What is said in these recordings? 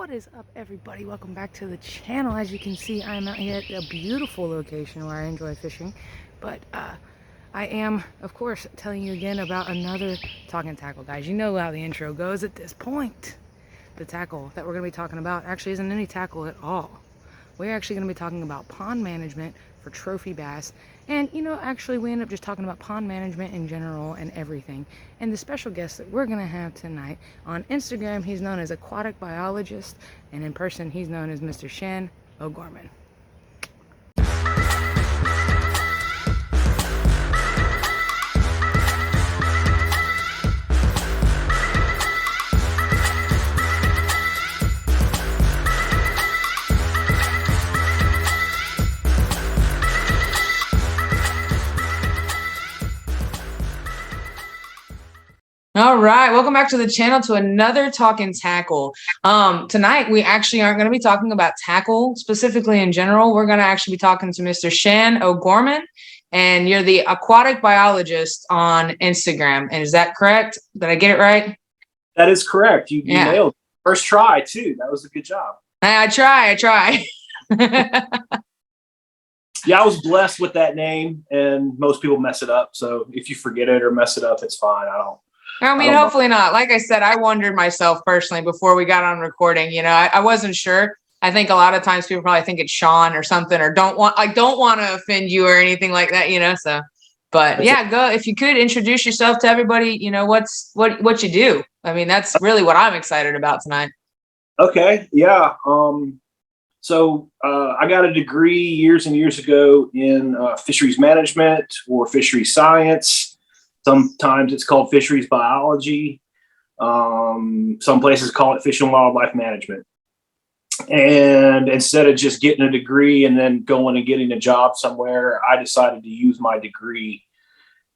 What is up, everybody? Welcome back to the channel. As you can see, I'm out here at a beautiful location where I enjoy fishing, but I am, of course, telling you again about another Talkin Tackle, guys. You know how the intro goes at this point. The tackle that we're going to be talking about actually isn't any tackle at all. We're actually going to be talking about pond management for trophy bass. And, actually we end up just talking about pond management in general and everything. And the special guest that we're going to have tonight, on Instagram, he's known as Aquatic Biologist, and in person, he's known as Mr. Shan O'Gorman. All right, welcome back to the channel to another Talkin Tackle. Tonight we actually aren't going to be talking about tackle specifically in general. We're going to actually be talking to Mr. Shan O'Gorman, and you're the aquatic biologist on Instagram. And is that correct? Did I get it right? That is correct. You nailed it. First try too. That was a good job. I try. Yeah, I was blessed with that name, and most people mess it up. So if you forget it or mess it up, it's fine. Hopefully not. Like I said, I wondered myself personally before we got on recording. I wasn't sure. I think a lot of times people probably think it's Shan or something, or don't want to offend you or anything like that. So, but yeah, go if you could introduce yourself to everybody. What you do. I mean, that's really what I'm excited about tonight. Okay. Yeah. So I got a degree years and years ago in fisheries management or fisheries science. Sometimes it's called fisheries biology. Some places call it fish and wildlife management. And instead of just getting a degree and then going and getting a job somewhere, I decided to use my degree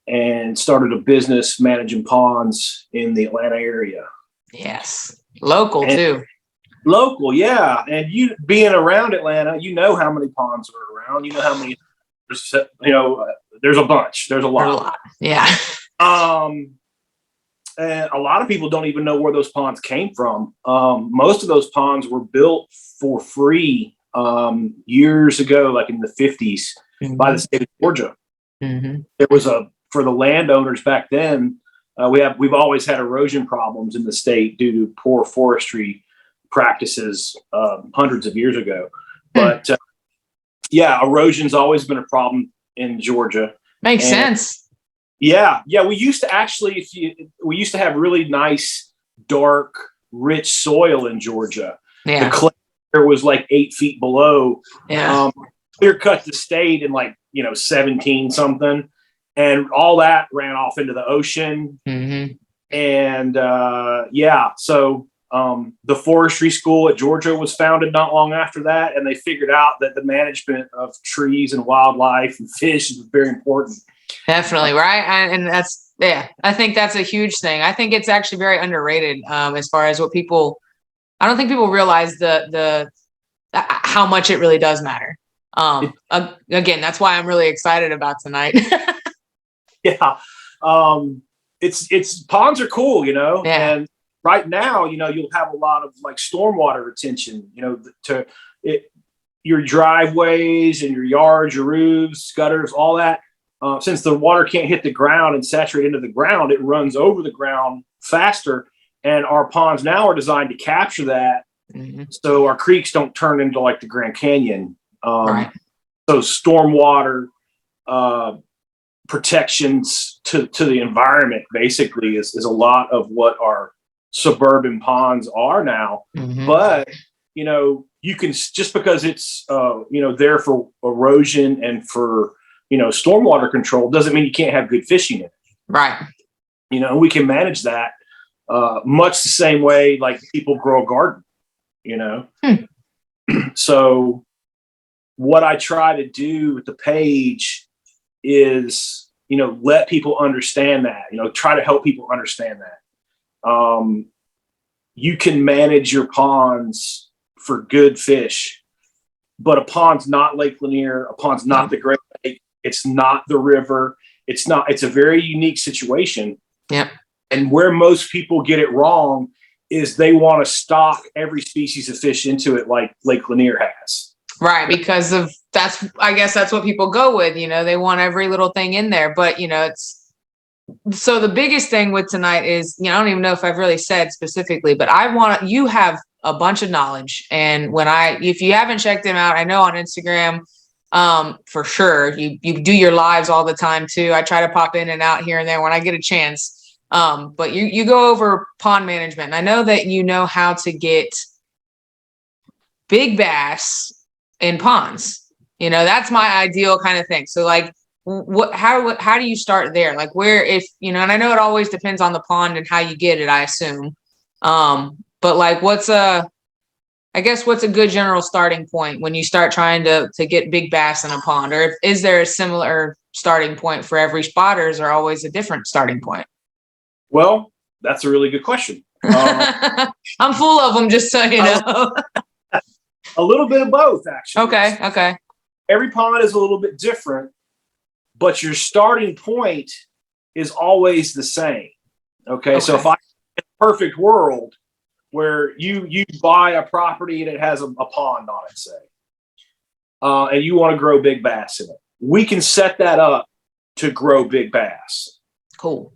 and started a business managing ponds in the Atlanta area. Yes. Local too. Local, yeah. And you being around Atlanta, you know how many ponds are around. You know how many, there's a bunch. There's a lot. Yeah. And a lot of people don't even know where those ponds came from. Most of those ponds were built for free years ago, like in the 50s, by the state of Georgia. Mm-hmm. There was for the landowners back then, we've always had erosion problems in the state due to poor forestry practices hundreds of years ago. But erosion's always been a problem in Georgia. Makes sense. Yeah. We used to have really nice, dark, rich soil in Georgia. Yeah. The clay was like 8 feet below. Yeah. Clear cut the state in 17 something, and all that ran off into the ocean. Mm-hmm. And so the forestry school at Georgia was founded not long after that, and they figured out that the management of trees and wildlife and fish is very important. Definitely, right? And I think that's a huge thing. I think it's actually very underrated as far as what people. I don't think people realize the how much it really does matter. Again, that's why I'm really excited about tonight. Yeah, it's ponds are cool, Yeah. And right now, you'll have a lot of stormwater retention, your driveways and your yards, your roofs, gutters, all that. Since the water can't hit the ground and saturate into the ground, it runs over the ground faster. And our ponds now are designed to capture that. Mm-hmm. So our creeks don't turn into the Grand Canyon. Right. So stormwater protections to the environment basically is a lot of what our suburban ponds are now. Mm-hmm. But you can, just because it's there for erosion and for stormwater control, doesn't mean you can't have good fishing in it. Right. We can manage that much the same way people grow a garden. So what I try to do with the page is let people understand that, try to help people understand that you can manage your ponds for good fish, but a pond's not Lake Lanier, a pond's not the Great Lake, it's not the river, it's a very unique situation. Yep. And where most people get it wrong is they want to stock every species of fish into it like Lake Lanier has. Right, because of I guess that's what people go with, they want every little thing in there. But, so the biggest thing with tonight is, I don't even know if I've really said specifically, but you have a bunch of knowledge. And if you haven't checked them out, I know on Instagram, for sure, you do your lives all the time too. I try to pop in and out here and there when I get a chance. But you go over pond management, and I know that you know how to get big bass in ponds. That's my ideal kind of thing. So like, how do you start there? Like where, and I know it always depends on the pond and how you get it, I assume. But like, what's a good general starting point when you start trying to get big bass in a pond? Or is there a similar starting point for every spot, or is there always a different starting point? Well, that's a really good question. I'm full of them, just so you know. A little bit of both, actually. Okay. Every pond is a little bit different, but your starting point is always the same. Okay. So if in a perfect world where you buy a property and it has a pond on it, say, and you want to grow big bass in it, we can set that up to grow big bass. Cool.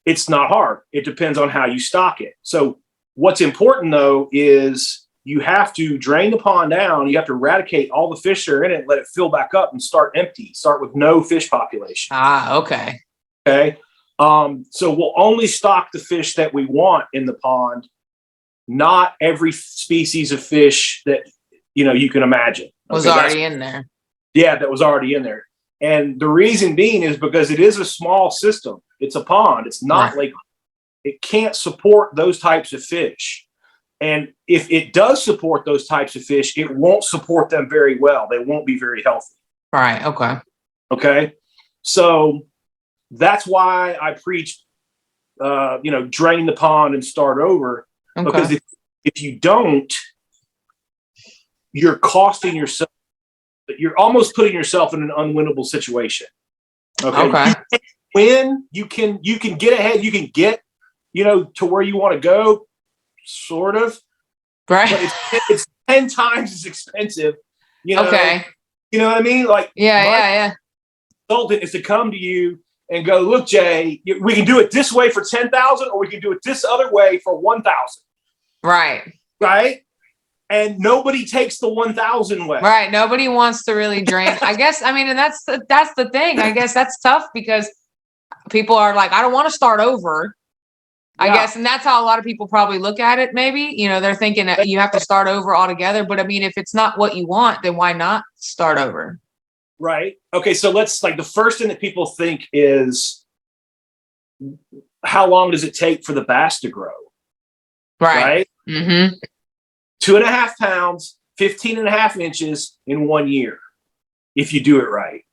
It's not hard. It depends on how you stock it. So what's important though is you have to drain the pond down. You have to eradicate all the fish that are in it, let it fill back up and start empty. Start with no fish population. Okay. Okay. So we'll only stock the fish that we want in the pond, not every species of fish that, you can imagine. Was already in there. Yeah, that was already in there. And the reason being is because it is a small system. It's a pond. It's not like it can't support those types of fish. And if it does support those types of fish, it won't support them very well. They won't be very healthy. Right. Okay. Okay. So that's why I preach, drain the pond and start over. Okay. Because if you don't, you're costing yourself. You're almost putting yourself in an unwinnable situation. Okay. You can get ahead. You can get, to where you want to go, sort of. Right. But it's 10 times as expensive. Okay. You know what I mean? Like, yeah. Consultant is to come to you and go, look, Jay, we can do it this way for 10,000, or we can do it this other way for 1,000. Right. Right. And nobody takes the 1,000 way. Right. Nobody wants to really drain. I guess, and that's the thing. I guess that's tough because people are like, I don't want to start over. I guess. And that's how a lot of people probably look at it. Maybe, they're thinking that you have to start over altogether. But if it's not what you want, then why not start over? Right. Okay. So the first thing that people think is, how long does it take for the bass to grow? Right. Mm-hmm. 2.5 pounds, 15.5 inches in 1 year, if you do it right.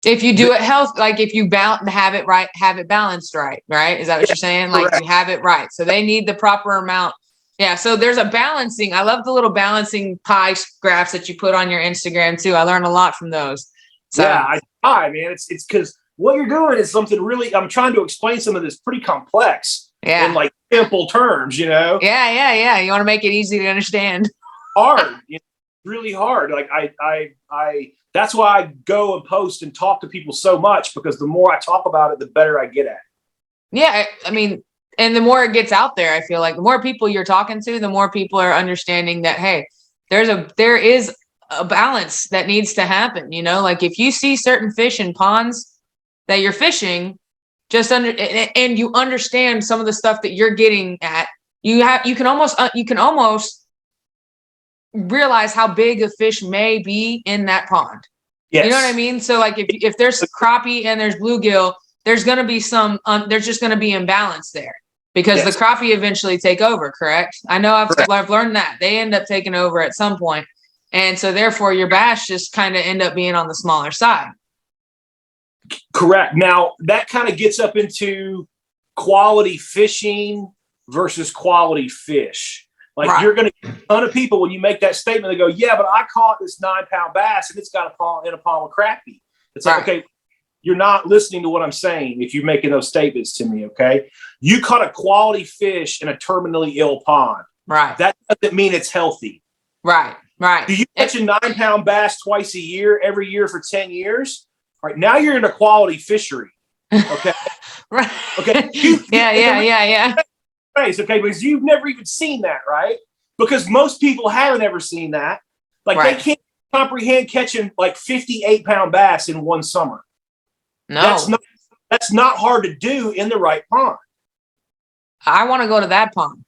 If you do it like if you have it right, have it balanced right? Is that what you're saying? Like you have it right. So they need the proper amount. Yeah. So there's a balancing. I love the little balancing pie graphs that you put on your Instagram too. I learned a lot from those. So, yeah, man. It's because what you're doing is something really. I'm trying to explain some of this pretty complex. Yeah. In like simple terms, Yeah. You want to make it easy to understand. Hard, really hard. Like I. That's why I go and post and talk to people so much, because the more I talk about it, the better I get at it. Yeah, and the more it gets out there, I feel like the more people you're talking to, the more people are understanding that, hey, there is a balance that needs to happen. Like if you see certain fish in ponds that you're fishing, and you understand some of the stuff that you're getting at, you can almost realize how big a fish may be in that pond. Yes. You know what I mean? So like if there's crappie and there's bluegill, there's going to be there's just going to be imbalance there because the crappie eventually take over. Correct. I know I've learned that they end up taking over at some point. And so therefore your bass just kind of end up being on the smaller side. Correct. Now that kind of gets up into quality fishing versus quality fish. Like you're going to get a ton of people when you make that statement, they go, yeah, but I caught this 9-pound bass and it's got a pond with crappie. It's like, okay, you're not listening to what I'm saying if you're making those statements to me, okay? You caught a quality fish in a terminally ill pond. Right. That doesn't mean it's healthy. Right. Do you catch a 9-pound bass twice a year, every year for 10 years? All right, now you're in a quality fishery. Okay. Right. Okay. Yeah. Okay, because you've never even seen that, right? Because most people haven't ever seen that. Like they can't comprehend catching like 58-pound bass in one summer. No. That's not hard to do in the right pond. I want to go to that pond.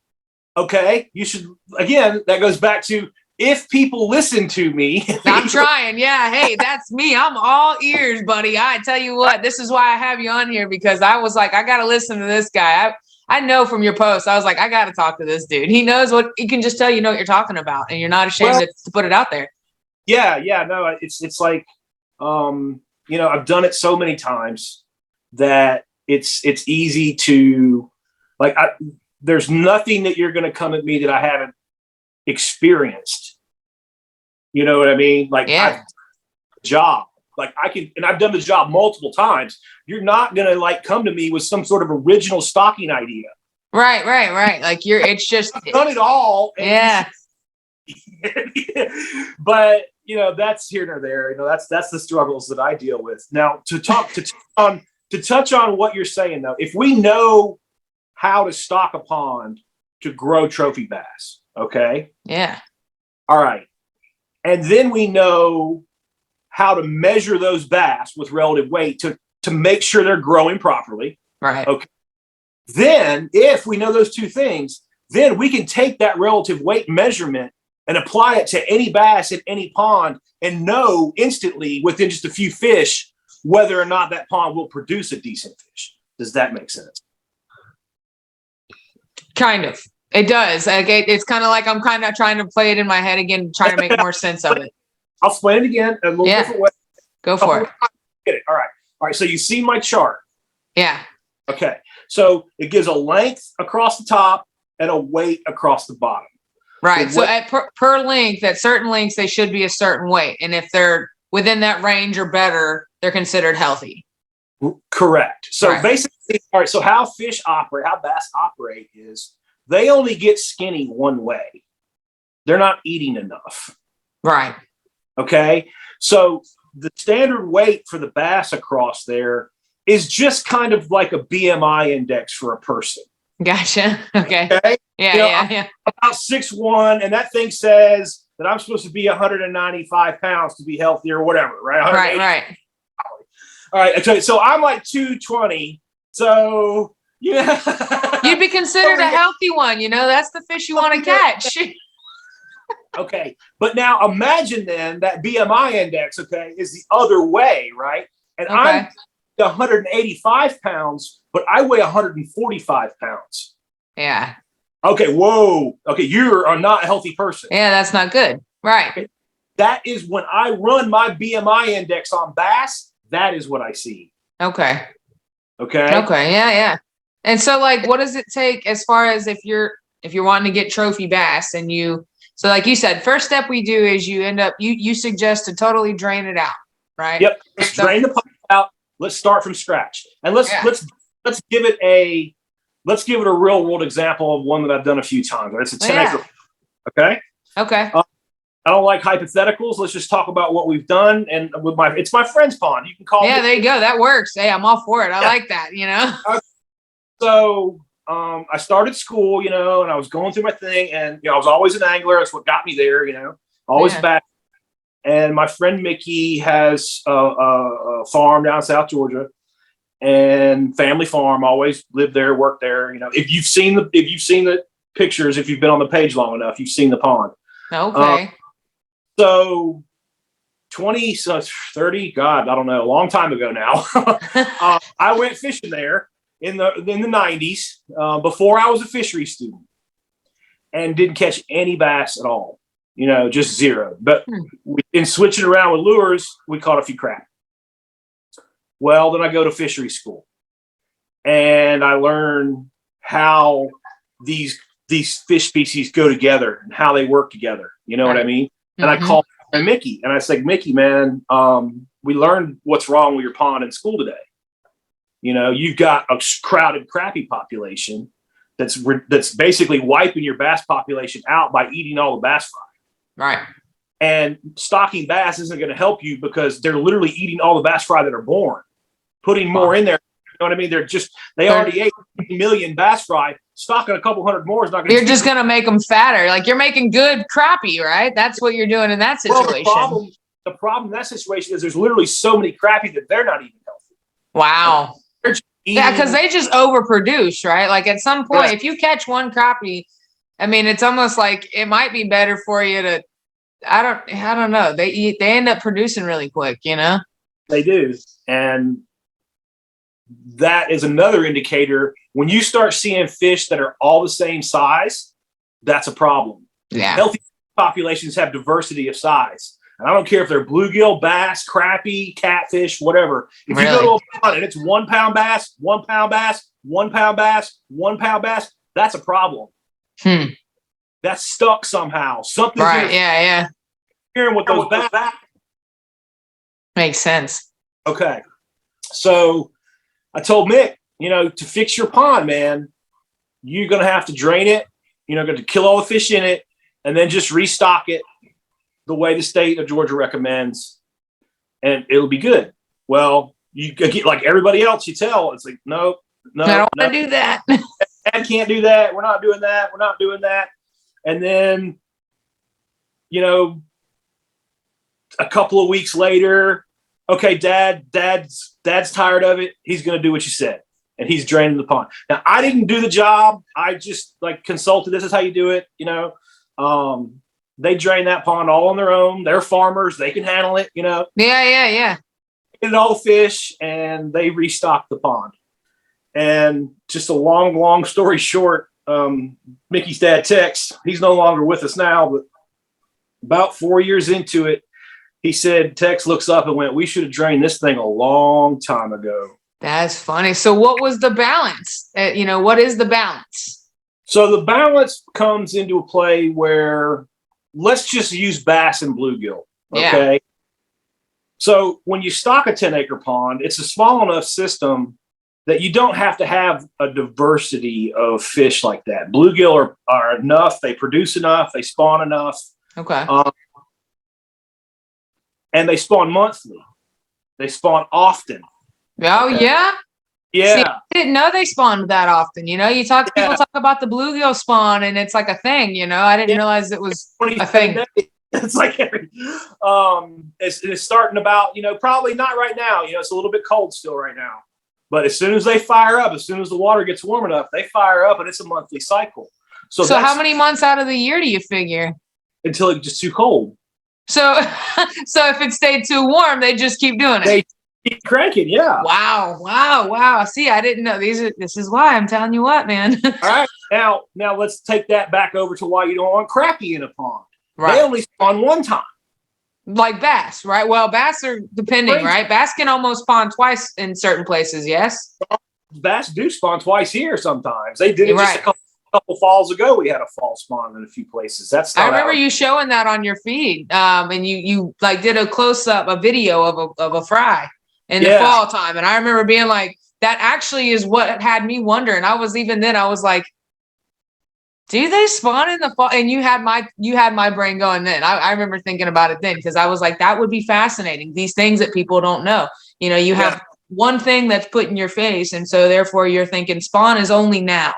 Okay. You should, again, that goes back to if people listen to me. I'm trying. Yeah. Hey, that's me. I'm all ears, buddy. I tell you what, this is why I have you on here, because I was like, I got to listen to this guy. I know from your post, I was like, I got to talk to this dude. He knows what he can just tell you know what you're talking about, and you're not ashamed to put it out there. Yeah. No, it's like, I've done it so many times that it's easy to like, there's nothing that you're going to come at me that I haven't experienced. You know what I mean? Like, job, like I've done the job multiple times. You're not going to like come to me with some sort of original stocking idea. Right. Like it's just I've done it all. But that's here nor there. That's the struggles that I deal with. Now to touch on what you're saying though, if we know how to stock a pond to grow trophy bass, okay? Yeah. All right. And then we know how to measure those bass with relative weight to make sure they're growing properly. Right. Okay. Then if we know those two things, then we can take that relative weight measurement and apply it to any bass in any pond and know instantly within just a few fish whether or not that pond will produce a decent fish. Does that make sense? Kind of. It does. It's kind of like I'm kind of trying to play it in my head again, trying to make more sense of it. I'll explain it again a little different way. Go for it. Get it. All right. So you see my chart. Yeah. Okay. So it gives a length across the top and a weight across the bottom. Right. So at per length, at certain lengths, they should be a certain weight. And if they're within that range or better, they're considered healthy. Correct. So basically, all right. So how bass operate is they only get skinny one way. They're not eating enough. Right. Okay. So the standard weight for the bass across there is just kind of like a BMI index for a person. Gotcha. Okay. Yeah. I'm about 6'1", and that thing says that I'm supposed to be 195 pounds to be healthy or whatever, right? Right. All right. Okay, so I'm like 220. So yeah, you'd be considered a healthy one. That's the fish you want to catch. Okay, but now imagine then that BMI index, okay, is the other way, right? And I'm 185 pounds, but I weigh 145 pounds. Yeah. Okay, whoa. Okay, you are not a healthy person. Yeah, that's not good. Right. Okay. That is when I run my BMI index on bass, that is what I see. Okay. Okay. Yeah. And so like, what does it take as far as if you're wanting to get trophy bass and so like you said, first step we do is you suggest to totally drain it out, right? Yep. Let's drain the pond out. Let's start from scratch. And let's give it a real world example of one that I've done a few times. It's a 10-acre. Okay. I don't like hypotheticals. Let's just talk about what we've done. And it's my friend's pond. You can call it. Yeah, there you go. That works. Hey, I'm all for it. I like that, So I started school, and I was going through my thing, and I was always an angler. That's what got me there, always back. And my friend Mickey has a farm down in South Georgia, and family farm. Always lived there, worked there. If you've seen the pictures, if you've been on the page long enough, you've seen the pond. Okay. So 30, God, I don't know, a long time ago now. I went fishing there in the 90s before I was a fishery student, and didn't catch any bass at all. Just zero. But in switching around with lures, we caught a few crap. Well, then I go to fishery school, and I learn how these fish species go together and how they work together. You know what I mean? And I call And Mickey. And I said, Mickey, man, we learned what's wrong with your pond in school today. You know, you've got a crowded crappie population that's basically wiping your bass population out by eating all the bass fry. Right. And stocking bass isn't going to help you because they're literally eating all the bass fry that are born. Putting more in there, you know what I mean? They already ate 50 million bass fry. Stocking a couple hundred more is not going to. You're just going to make them fatter. Like you're making good crappie, right? That's what you're doing in that situation. Well, the problem in that situation is there's literally so many crappie that they're not even healthy. Wow. Yeah, because they just overproduce, right? Like at some point, Right. if you catch one crappie, I mean, it's almost like it might be better for you to. I don't know. They end up producing really quick, you know. They do, and that is another indicator. When you start seeing fish that are all the same size, that's a problem. Yeah. Healthy populations have diversity of size. And I don't care if they're bluegill, bass, crappie, catfish, whatever. If you go to a pond and it's 1 pound bass, 1 pound bass, 1 pound bass, 1 pound bass, that's a problem. That's stuck somehow. Something's right. Yeah. Hearing with those bass. Makes sense. Okay. So I told Mick, you know, to fix your pond, man, you're going to have to drain it. You're going to kill all the fish in it and then just restock it the way the state of Georgia recommends, and it'll be good. Well, you get like everybody else, you tell it's like, no, I don't want to do that. Dad can't do that. We're not doing that. We're not doing that. And then, you know, a couple of weeks later, okay, dad's tired of it. He's going to do what you said. And he's draining the pond. Now, I didn't do the job. I just like consulted. This is how you do it. You know, they drain that pond all on their own. They're farmers. They can handle it, you know. Yeah. Get all the fish and they restock the pond. And just a long story short, Mickey's dad, Tex, he's no longer with us now, but about 4 years into it, he said, Tex looks up and went, we should have drained this thing a long time ago. That's funny. So what was the balance? You know, what is the balance? So the balance comes into a play where let's just use bass and bluegill. Okay. Yeah. So when you stock a 10-acre pond, it's a small enough system that you don't have to have a diversity of fish like that. Bluegill are enough. They produce enough. They spawn enough. Okay. And they spawn monthly. They spawn often. Oh, okay. Yeah? Yeah. See, I didn't know they spawned that often. You know, people talk about the bluegill spawn and it's like a thing, you know. I didn't realize it was a thing. It's like it's starting about, you know, probably not right now. You know, it's a little bit cold still right now. But as soon as they fire up, as soon as the water gets warm enough, they fire up and it's a monthly cycle. So how many months out of the year do you figure? Until it's just too cold. So if it stayed too warm, they just keep doing it. They keep cranking, yeah. Wow. See, I didn't know this is why I'm telling you what, man. All right. Now let's take that back over to why you don't want crappie in a pond. Right. They only spawn one time. Like bass, right? Well, bass are depending, right? Bass can almost spawn twice in certain places, yes? Bass do spawn twice here sometimes. They did it just a couple falls ago. We had a fall spawn in a few places. I remember you showing that on your feed, and you like did a close up, a video of a fry in the fall time, and I remember being like, that actually is what had me wondering. I was like, do they spawn in the fall? And you had my brain going then. I remember thinking about it then because I was like, that would be fascinating. These things that people don't know. You know, you have one thing that's put in your face, and so therefore you're thinking spawn is only now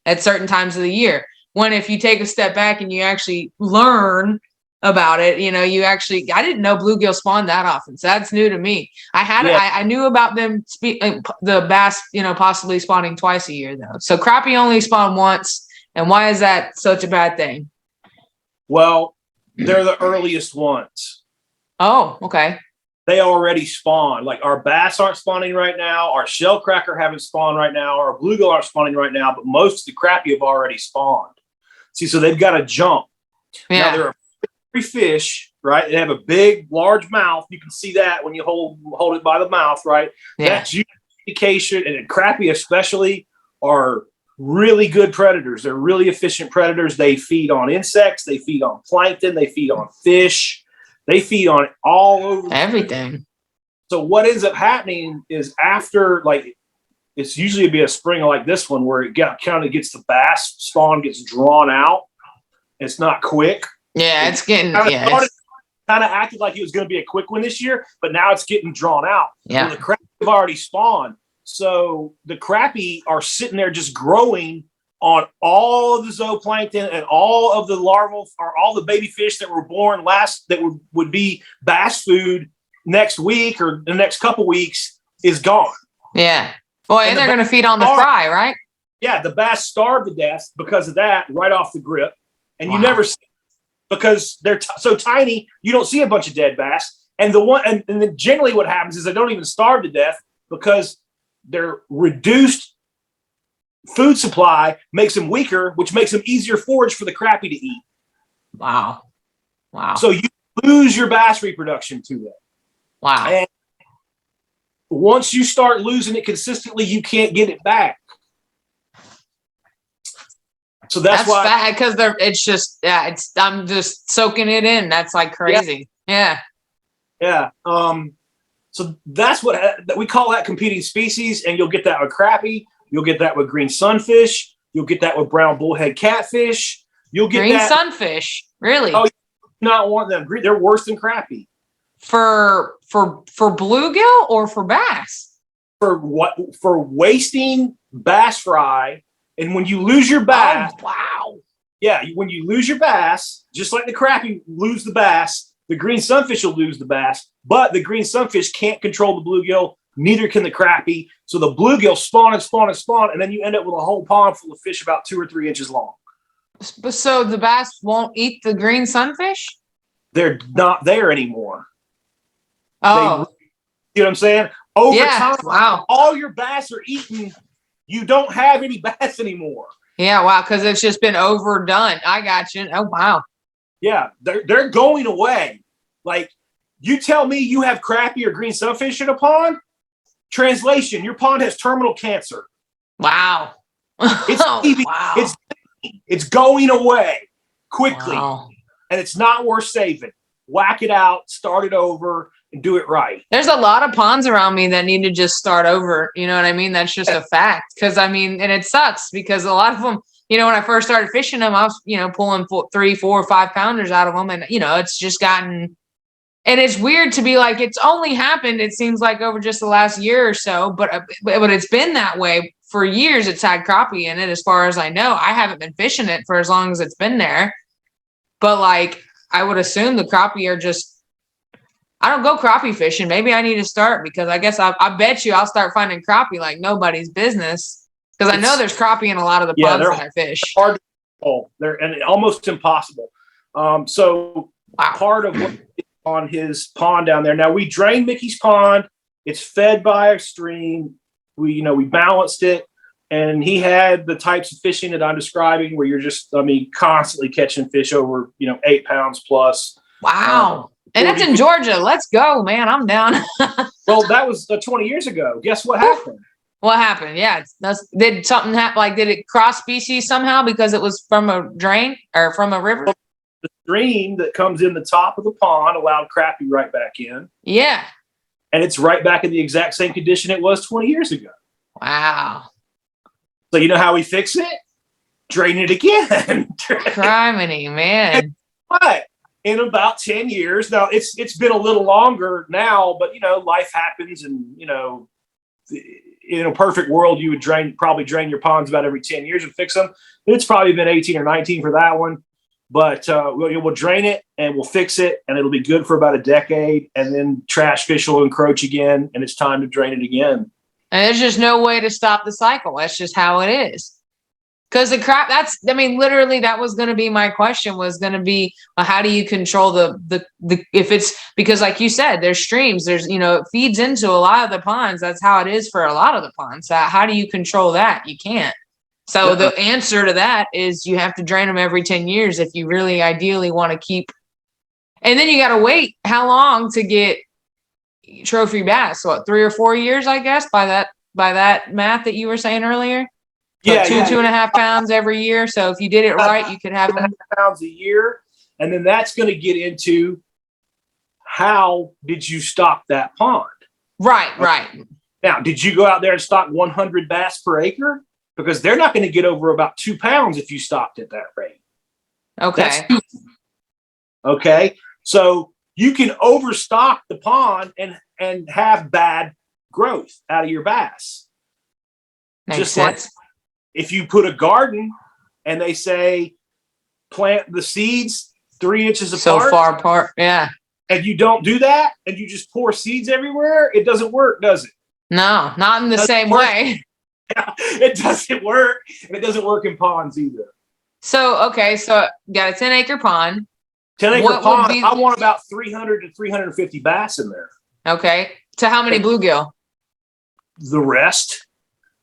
at certain times of the year. When if you take a step back and you actually learn about it, you know, I didn't know bluegill spawn that often. So that's new to me. I knew about them, the bass, you know, possibly spawning twice a year though. So crappie only spawn once. And why is that such a bad thing? Well, they're the earliest ones. Oh, okay. They already spawn. Like our bass aren't spawning right now. Our shellcracker haven't spawned right now. Our bluegill aren't spawning right now. But most of the crappie have already spawned. See, so they've got to jump. Yeah. Now, there are three fish, right? They have a big, large mouth. You can see that when you hold it by the mouth, right? Yeah. That's indication. And crappie especially are really good predators. They're really efficient predators. They feed on insects. They feed on plankton. They feed on fish. They feed on it all over everything. So what ends up happening is after, like, it's usually be a spring like this one where it kind of gets the bass spawn gets drawn out. It's not quick. Yeah, it's getting kind of acted like it was going to be a quick one this year, but now it's getting drawn out. Yeah, well, the crappie have already spawned, so the crappie are sitting there just growing on all of the zooplankton and all of the larval or all the baby fish that were born last that would be bass food next week or the next couple weeks is gone. Yeah. Boy, and they're going to feed on the fry, right? Yeah, the bass starve to death because of that right off the grip, and you never see. Because they're so tiny, you don't see a bunch of dead bass. And then generally what happens is they don't even starve to death because their reduced food supply makes them weaker, which makes them easier forage for the crappie to eat. Wow. So you lose your bass reproduction to that. Wow. And once you start losing it consistently, you can't get it back. So that's why, because it's just, I'm just soaking it in. That's like crazy. Yeah. So that's what we call that competing species. And you'll get that with crappie. You'll get that with green sunfish. You'll get that with brown bullhead catfish. You'll get green sunfish. Really? Oh, you not want them. They're worse than crappie. For bluegill or for bass? For what? For wasting bass fry. And when you lose your bass, when you lose your bass, just like the crappie lose the bass, the green sunfish will lose the bass, but the green sunfish can't control the bluegill, neither can the crappie. So the bluegill spawn, and then you end up with a whole pond full of fish about 2 or 3 inches long. So the bass won't eat the green sunfish? They're not there anymore. Oh. You know what I'm saying? Over time, wow. All your bass are eaten. You don't have any bass anymore. Yeah, wow, because it's just been overdone. I got you. Oh, wow. Yeah, they're going away. Like, you tell me you have crappie or green sunfish in a pond, translation, your pond has terminal cancer. Wow. It's going away quickly. Wow. And it's not worth saving. Whack it out, start it over, and do it right. There's a lot of ponds around me that need to just start over. You know what I mean? That's just a fact. Because I mean, and it sucks because a lot of them, you know, when I first started fishing them, I was, you know, pulling 3, 4, 5 pounders out of them. And, you know, it's just gotten, and it's weird to be like, it's only happened, it seems like over just the last year or so, but it's been that way for years. It's had crappie in it. As far as I know, I haven't been fishing it for as long as it's been there, but like, I would assume the crappie are just, I don't go crappie fishing. Maybe I need to start because I guess I bet you I'll start finding crappie like nobody's business because I know there's crappie in a lot of the ponds that I fish. They're hard to control. They're almost impossible. Part of what is on his pond down there. Now we drained Mickey's pond. It's fed by a stream. We balanced it, and he had the types of fishing that I'm describing where you're just, constantly catching fish over, 8 pounds plus. Wow. And that's in Georgia. Let's go, man. I'm down. Well, that was 20 years ago. Guess what happened? What happened? Yeah. Did something happen? Like, did it cross species somehow because it was from a drain or from a river? The stream that comes in the top of the pond allowed crappie right back in. Yeah. And it's right back in the exact same condition it was 20 years ago. Wow. So you know how we fix it? Drain it again. Criminy, man. But in about 10 years, now it's been a little longer now, but life happens, and in a perfect world, you would probably drain your ponds about every 10 years and fix them. It's probably been 18 or 19 for that one, but we'll drain it and we'll fix it, and it'll be good for about a decade, and then trash fish will encroach again, and it's time to drain it again. And there's just no way to stop the cycle. That's just how it is. Because literally that was going to be my question, was going to be, well, how do you control the if it's, because like you said, there's streams, there's, it feeds into a lot of the ponds. That's how it is for a lot of the ponds. So how do you control that? You can't. So the answer to that is you have to drain them every 10 years if you really ideally want to keep. And then you got to wait how long to get trophy bass? What, 3 or 4 years, I guess, by that math that you were saying earlier? So 2.5 pounds every year. So if you did it right, you could have them 2.5 pounds a year. And then that's going to get into how did you stock that pond? Right. Now, did you go out there and stock 100 bass per acre? Because they're not going to get over about 2 pounds if you stocked at that rate. Okay. Okay. So you can overstock the pond and have bad growth out of your bass. Makes Just sense. like if you put a garden and they say plant the seeds 3 inches apart. So far apart. Yeah. And you don't do that and you just pour seeds everywhere, it doesn't work, does it? No, not in the same way. It doesn't work. And it doesn't work in ponds either. So, okay. So got a 10-acre pond. 10-acre pond, I want about 300 to 350 bass in there. Okay. To how many bluegill? The rest.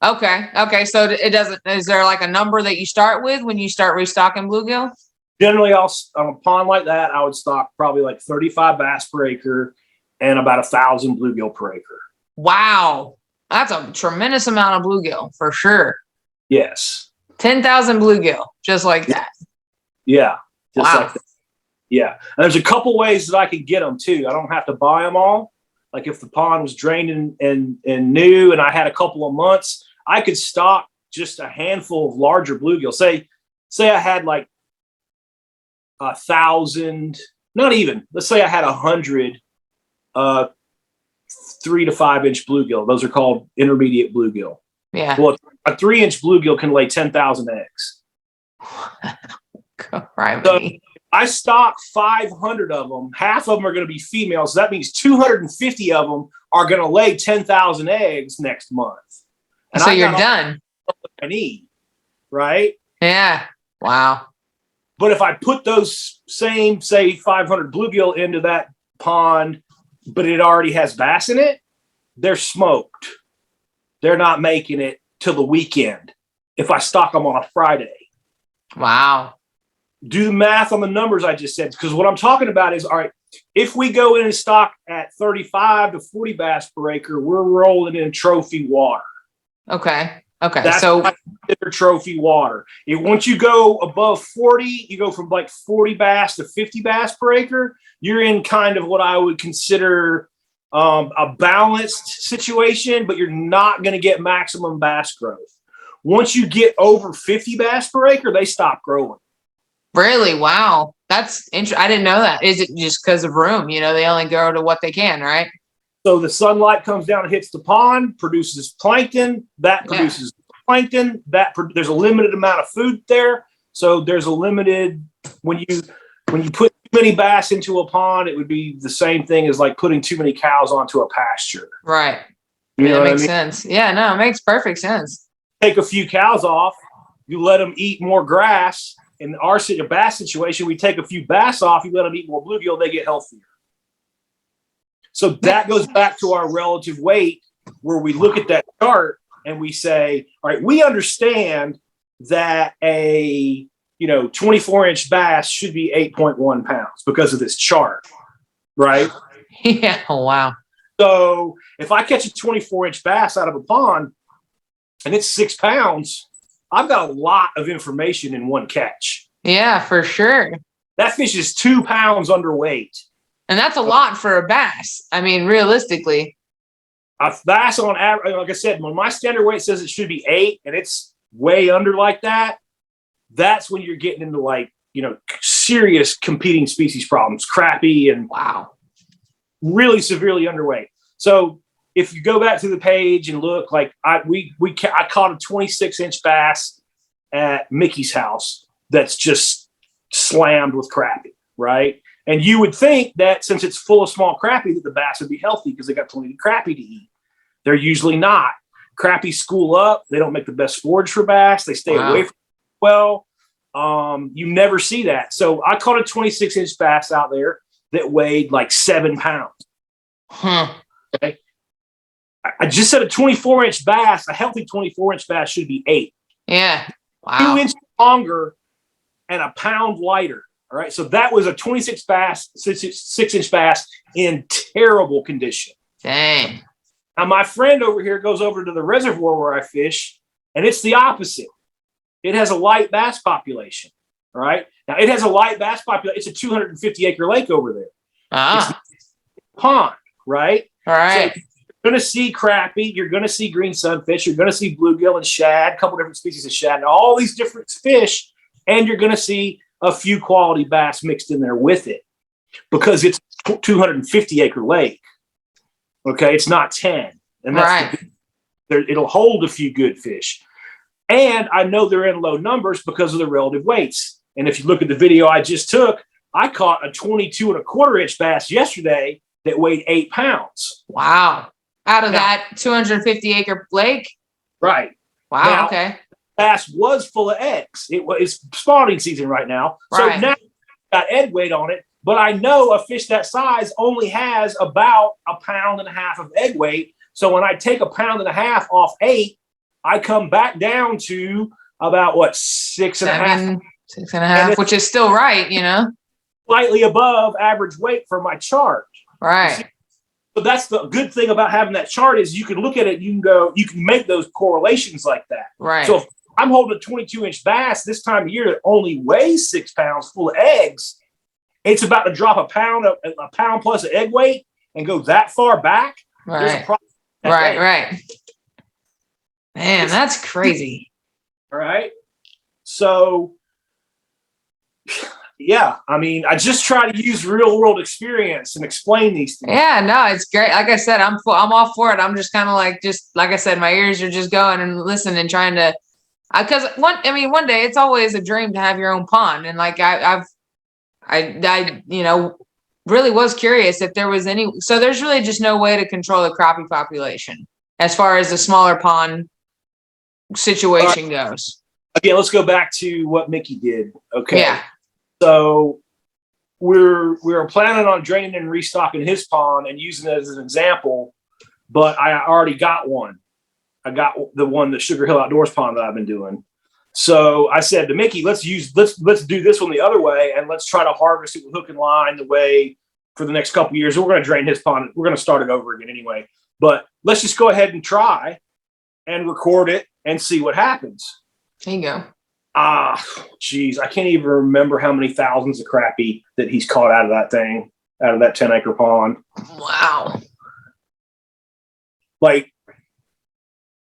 Okay. So it doesn't, is there like a number that you start with when you start restocking bluegill? Generally, on a pond like that, I would stock probably like 35 bass per acre and about 1,000 bluegill per acre. Wow. That's a tremendous amount of bluegill for sure. Yes. 10,000 bluegill, just like that. Yeah. Just wow. like that. Yeah. And there's a couple ways that I can get them too. I don't have to buy them all. Like if the pond was drained and new and I had a couple of months, I could stock just a handful of larger bluegill. Say I had like 1,000, not even, let's say I had 100 3 to 5 inch bluegill. Those are called intermediate bluegill. Yeah. Well, a 3-inch bluegill can lay 10,000 eggs. Right. So I stock 500 of them. Half of them are going to be females. So that means 250 of them are going to lay 10,000 eggs next month. And so you're done. I need, right? Yeah. Wow. But if I put those same, say, 500 bluegill into that pond, but it already has bass in it, they're smoked. They're not making it till the weekend if I stock them on a Friday. Wow. Do the math on the numbers I just said, because what I'm talking about is, all right, if we go in and stock at 35 to 40 bass per acre, we're rolling in trophy water. Okay. That's So trophy water. Once you go above 40, you go from like 40 bass to 50 bass per acre, you're in kind of what I would consider a balanced situation, but you're not going to get maximum bass growth. Once you get over 50 bass per acre, they stop growing. really, wow. That's interesting. I didn't know that. Is it just because of room? You know, they only grow to what they can, right? So the sunlight comes down and hits the pond, produces plankton. That produces plankton. There's a limited amount of food there. So there's a limited, when you put too many bass into a pond, it would be the same thing as like putting too many cows onto a pasture. Right. You know that what makes I mean? sense. Yeah, no, it makes perfect sense. Take a few cows off, you let them eat more grass. In our bass situation, we take a few bass off, you let them eat more bluegill, they get healthier. So that goes back to our relative weight, where we look at that chart and we say, all right, we understand that a 24-inch bass should be 8.1 pounds because of this chart, right? Yeah. Wow. So if I catch a 24-inch bass out of a pond and it's 6 pounds, I've got a lot of information in one catch. Yeah, for sure. That fish is 2 pounds underweight. And that's a lot for a bass. I mean, realistically. A bass on average, like I said, when my standard weight says it should be 8 and it's way under like that, that's when you're getting into like, serious competing species problems, crappie and wow, really severely underweight. So if you go back to the page and look, like I caught a 26-inch bass at Mickey's house that's just slammed with crappie, right? And you would think that since it's full of small crappie, that the bass would be healthy because they got plenty of crappie to eat. They're usually not. Crappie school up. They don't make the best forage for bass. They stay away from it well. You never see that. So I caught a 26-inch bass out there that weighed like 7 pounds. Okay. I just said a 24-inch bass, a healthy 24-inch bass should be 8. Yeah. Wow. 2 inches longer and a pound lighter. All right. So that was a 26 bass, 6-inch bass in terrible condition. Dang. Now my friend over here goes over to the reservoir where I fish, and it's the opposite. It has a light bass population. All right. Now it has a light bass population. It's a 250-acre lake over there. pond, right? All right. So you're going to see crappie, you're going to see green sunfish, you're going to see bluegill and shad, a couple different species of shad, and all these different fish, and you're going to see a few quality bass mixed in there with it because it's 250-acre lake. Okay, it's not 10, and that's it'll hold a few good fish. And I know they're in low numbers because of the relative weights. And if you look at the video I just took, I caught a 22.25-inch bass yesterday that weighed 8 pounds. Wow. Out of that 250-acre lake? Right. Wow. Now, okay. Bass was full of eggs. It's spawning season right now. So now it's got egg weight on it. But I know a fish that size only has about 1.5 pounds of egg weight. So when I take 1.5 pounds off 8, I come back down to about 6.5. 6.5, which is still right, slightly above average weight for my chart. Right. But that's the good thing about having that chart is you can look at it, you can make those correlations like that. Right. So if I'm holding a 22-inch bass this time of year that only weighs 6 pounds full of eggs, it's about to drop a pound plus of egg weight and go that far back. Right. Right. Man, that's crazy. All right. So, yeah, I mean, I just try to use real world experience and explain these things. Yeah, no, it's great. Like I said, I'm all for it. I'm just kind of like I said, my ears are just going and listening and trying to, because one day it's always a dream to have your own pond. And like I really was curious if there was any. So there's really just no way to control the crappie population as far as the smaller pond situation goes. Okay, let's go back to what Mickey did. Okay. Yeah. So we're planning on draining and restocking his pond and using it as an example, but I already got one. I got the one, the Sugar Hill Outdoors pond that I've been doing. So I said to Mickey, let's do this one the other way, and let's try to harvest it with hook and line the way for the next couple of years. We're going to drain his pond. We're going to start it over again anyway. But let's just go ahead and try and record it and see what happens. There you go. Geez, I can't even remember how many thousands of crappie that he's caught out of that 10-acre pond. Wow. Like,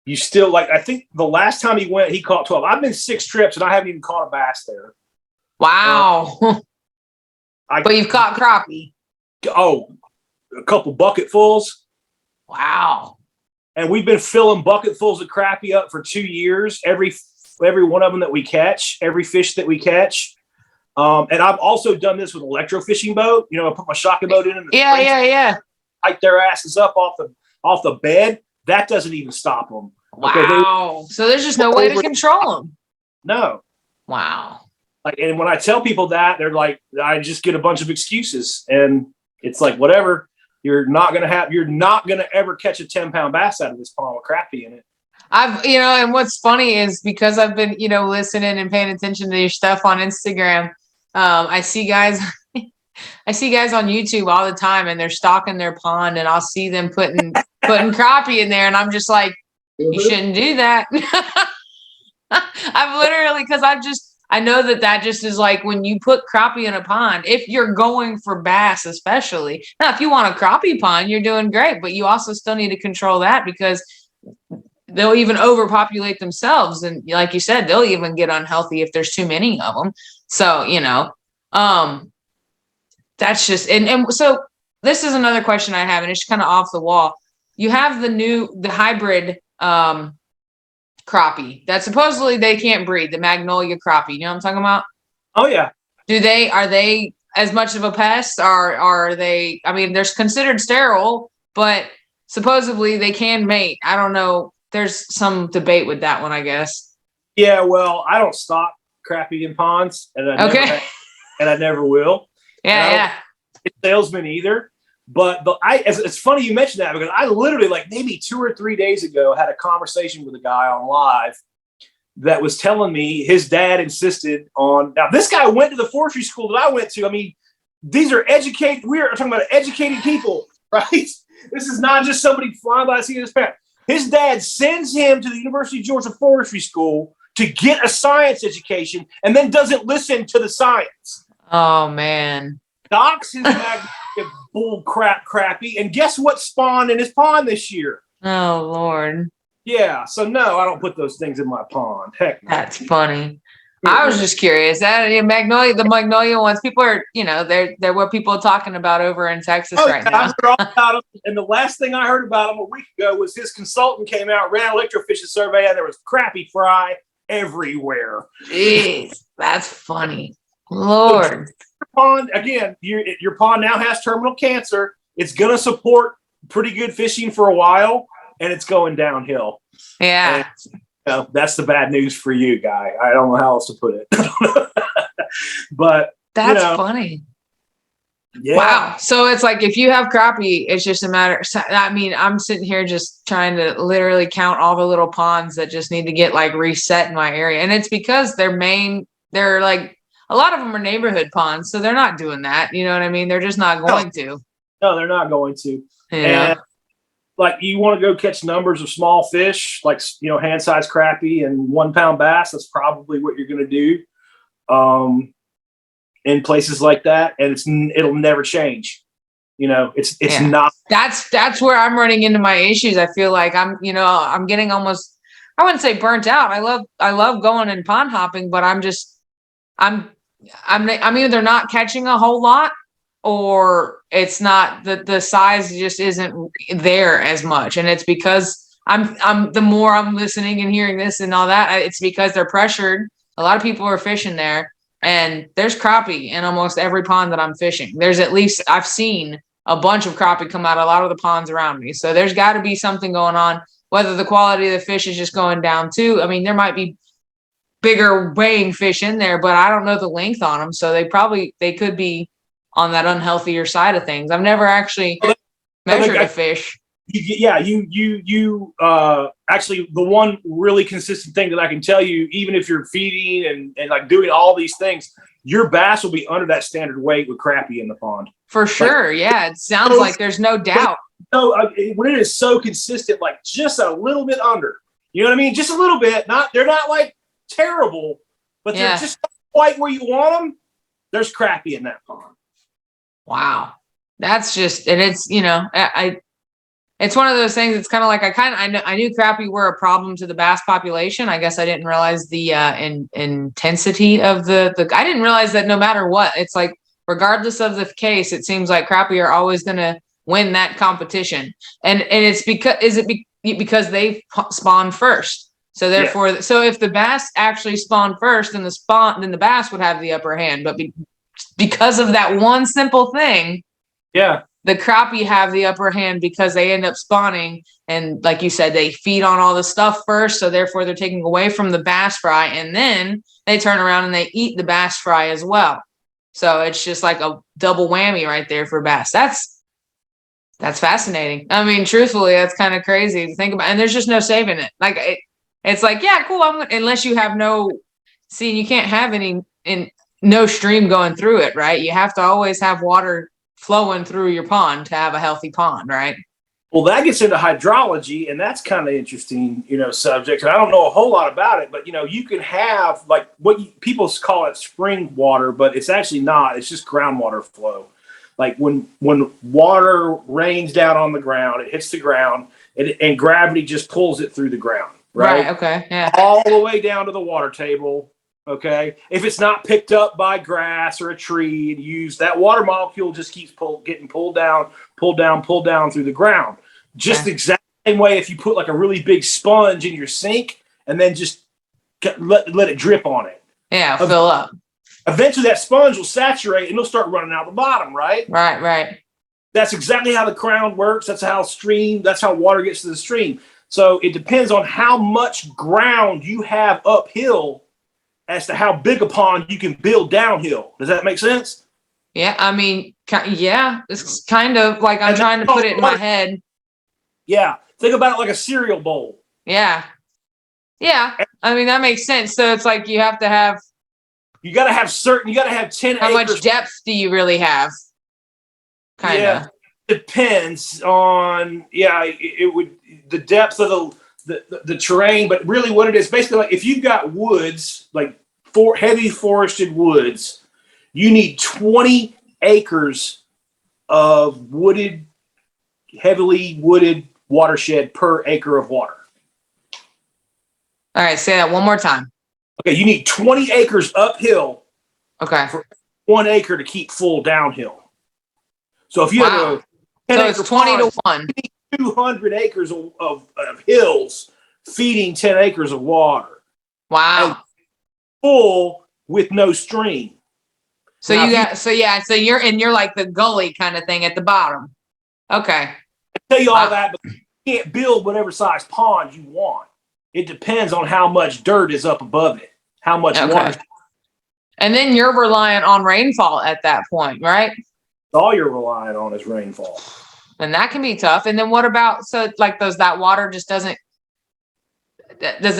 you still, like, I think the last time he went, he caught 12. I've been 6 trips and I haven't even caught a bass there. Wow. But you've caught crappie. Oh, a couple bucketfuls. Wow. And we've been filling bucketfuls of crappie up for 2 years. Every one of them that we catch, every fish that we catch. And I've also done this with an electro fishing boat. I put my shocking boat in. And Yeah. Hike their asses up off the bed. That doesn't even stop them. Wow. Okay, so there's just no way to control them. No. Wow. Like, and when I tell people that, they're like, I just get a bunch of excuses, and it's like, whatever. You're not gonna ever catch a 10-pound bass out of this pond with crappie in it. And what's funny is because I've been, listening and paying attention to your stuff on Instagram. I see guys on YouTube all the time, and they're stocking their pond, and I'll see them putting crappie in there, and I'm just like, you shouldn't do that. I've literally, because I know that just is like when you put crappie in a pond, if you're going for bass, especially. Now, if you want a crappie pond, you're doing great, but you also still need to control that because they'll even overpopulate themselves. And like you said, they'll even get unhealthy if there's too many of them. So, that's just, and so this is another question I have, and it's kind of off the wall. You have the hybrid crappie that supposedly they can't breed, the magnolia crappie. You know what I'm talking about? Oh yeah. Are they as much of a pest, or are they, they're considered sterile, but supposedly they can mate. I don't know. There's some debate with that one, I guess. Yeah, well, I don't stock crappie in ponds, and I never will. Yeah. It's salesman either. But it's funny you mentioned that because I literally, like, maybe 2 or 3 days ago had a conversation with a guy on live that was telling me his dad insisted on. Now, this guy went to the forestry school that I went to. These are educated. We are talking about educated people, right? This is not just somebody flying by the seat of his pants. His dad sends him to the University of Georgia Forestry School to get a science education, and then doesn't listen to the science. Oh man. Docks his magnolia bull crap crappie. And guess what spawned in his pond this year? Oh Lord. Yeah. So no, I don't put those things in my pond. Heck no. That's funny. I was just curious. That the magnolia ones, people are, they're what people are talking about over in Texas right now. I heard all about them. And the last thing I heard about him a week ago was his consultant came out, ran an electrofishing survey, and there was crappie fry everywhere. Jeez, that's funny. Lord. Pond again. Your pond now has terminal cancer. It's gonna support pretty good fishing for a while, and it's going downhill. Yeah. And, that's the bad news for you, guy. I don't know how else to put it. But that's funny. Yeah. Wow. So it's like if you have crappie, it's just a matter. I mean, I'm sitting here just trying to literally count all the little ponds that just need to get like reset in my area. And it's because they're like a lot of them are neighborhood ponds. So they're not doing that. You know what I mean? They're just not going to. No, they're not going to. Yeah. And like you want to go catch numbers of small fish, like, hand-sized crappie and 1 pound bass. That's probably what you're going to do. In places like that, and it'll never change. It's not. That's where I'm running into my issues. I feel like I'm getting almost, I wouldn't say burnt out. I love going and pond hopping, but I'm either not catching a whole lot, or it's not the size just isn't there as much, and it's because I'm the more I'm listening and hearing this and all that, it's because they're pressured. A lot of people are fishing there. And there's crappie in almost every pond that I'm fishing. There's at least, I've seen a bunch of crappie come out of a lot of the ponds around me. So there's got to be something going on, whether the quality of the fish is just going down too. I mean, there might be bigger weighing fish in there, but I don't know the length on them. So they could be on that unhealthier side of things. I've never actually measured a fish. Actually, the one really consistent thing that I can tell you, even if you're feeding and like doing all these things, your bass will be under that standard weight with crappie in the pond. For sure. Yeah. It sounds like there's no doubt. So when it is so consistent, like just a little bit under, you know what I mean? Just a little bit. They're not like terrible, but they're just quite where you want them. There's crappie in that pond. Wow. That's just, and it's, it's one of those things. It's kind of like I knew crappie were a problem to the bass population. I guess I didn't realize the intensity of the. I didn't realize that no matter what, it's like regardless of the case, it seems like crappie are always going to win that competition. And it's because they spawn first. So therefore, so if the bass actually spawn first, then the bass would have the upper hand. But because of that one simple thing, the crappie have the upper hand because they end up spawning. And like you said, they feed on all the stuff first. So therefore they're taking away from the bass fry, and then they turn around and they eat the bass fry as well. So it's just like a double whammy right there for bass. That's fascinating. I mean, truthfully, that's kind of crazy to think about. And there's just no saving it. Like it's like, yeah, cool. Unless you have you can't have no stream going through it, right? You have to always have water flowing through your pond to have a healthy pond, right? Well, that gets into hydrology, and that's kind of interesting, subject. And I don't know a whole lot about it, but you can have like people call it spring water, but it's actually not. It's just groundwater flow. Like when water rains down on the ground, it hits the ground, and gravity just pulls it through the ground, right? Okay. Yeah. All the way down to the water table. Okay. If it's not picked up by grass or a tree and used, that water molecule just keeps getting pulled down through the ground. Just the exact same way if you put like a really big sponge in your sink and then just let it drip on it. Yeah, fill up. Eventually that sponge will saturate and it'll start running out the bottom, right? Right. That's exactly how the ground works. That's how water gets to the stream. So it depends on how much ground you have uphill as to how big a pond you can build downhill. Does that make sense? Yeah, I mean, it's kind of like I'm trying to put it in my head. Yeah, think about it like a cereal bowl. Yeah. I mean, that makes sense. So it's like you got to have 10 How acres. Much depth do you really have? Kind of. Yeah, depends on, the depth of the terrain, but really what it is, basically, like if you've got woods, like heavy forested woods, you need 20 acres of heavily wooded watershed per acre of water. All right, say that one more time. Okay, you need 20 acres uphill. Okay. For 1 acre to keep full downhill. So if you have a 10 it's 20 to 1. 200 acres of hills feeding 10 acres of water. Wow. And full with no stream. So now, so you're like the gully kind of thing at the bottom. Okay. I tell you all that, but you can't build whatever size pond you want. It depends on how much dirt is up above it, how much water. And then you're reliant on rainfall at that point, right? All you're relying on is rainfall. And that can be tough. And then what about, so like that water just does it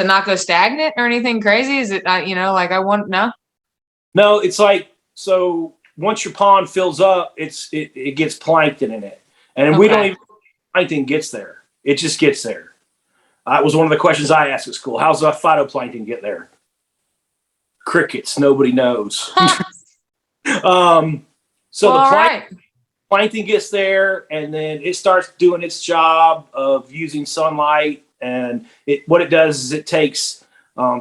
not go stagnant or anything crazy? Is it not, like no? No, it's like, so once your pond fills up, it gets plankton in it. And we don't even, plankton gets there. It just gets there. That was one of the questions I asked at school. How's the phytoplankton get there? Crickets. Nobody knows. So the plankton gets there, and then it starts doing its job of using sunlight. And what it does is it takes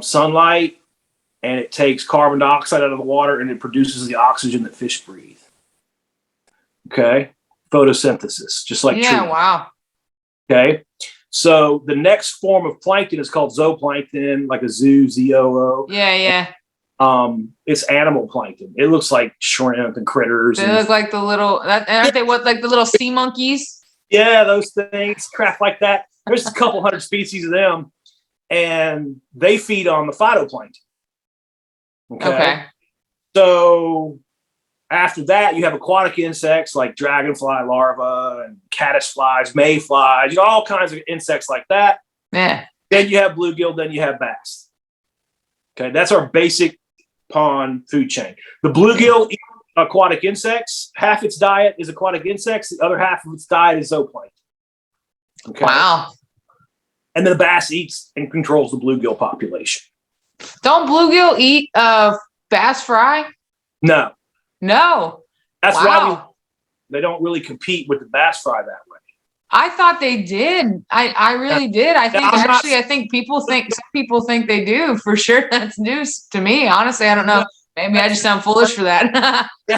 sunlight and it takes carbon dioxide out of the water, and it produces the oxygen that fish breathe. Okay, photosynthesis, just like trees. Wow. Okay. So the next form of plankton is called zooplankton, like a zoo, Z-O-O. Yeah. It's animal plankton. It looks like shrimp and critters. They look like the little, aren't they like the little sea monkeys? Yeah, those things, crap like that. There's a couple hundred species of them, and they feed on the phytoplankton. Okay. So after that, you have aquatic insects like dragonfly larvae and caddisflies, mayflies, all kinds of insects like that. Yeah. Then you have bluegill, then you have bass. Okay, that's our basic pond food chain. The bluegill eats aquatic insects. Half its diet is aquatic insects. The other half of its diet is zooplankton. Okay. Wow. And then the bass eats and controls the bluegill population. Don't bluegill eat bass fry? No. That's why they don't really compete with the bass fry that way. I thought they did. I really did. I think some people think they do for sure. That's news to me. Honestly, I don't know. Maybe I just sound foolish for that. Yeah,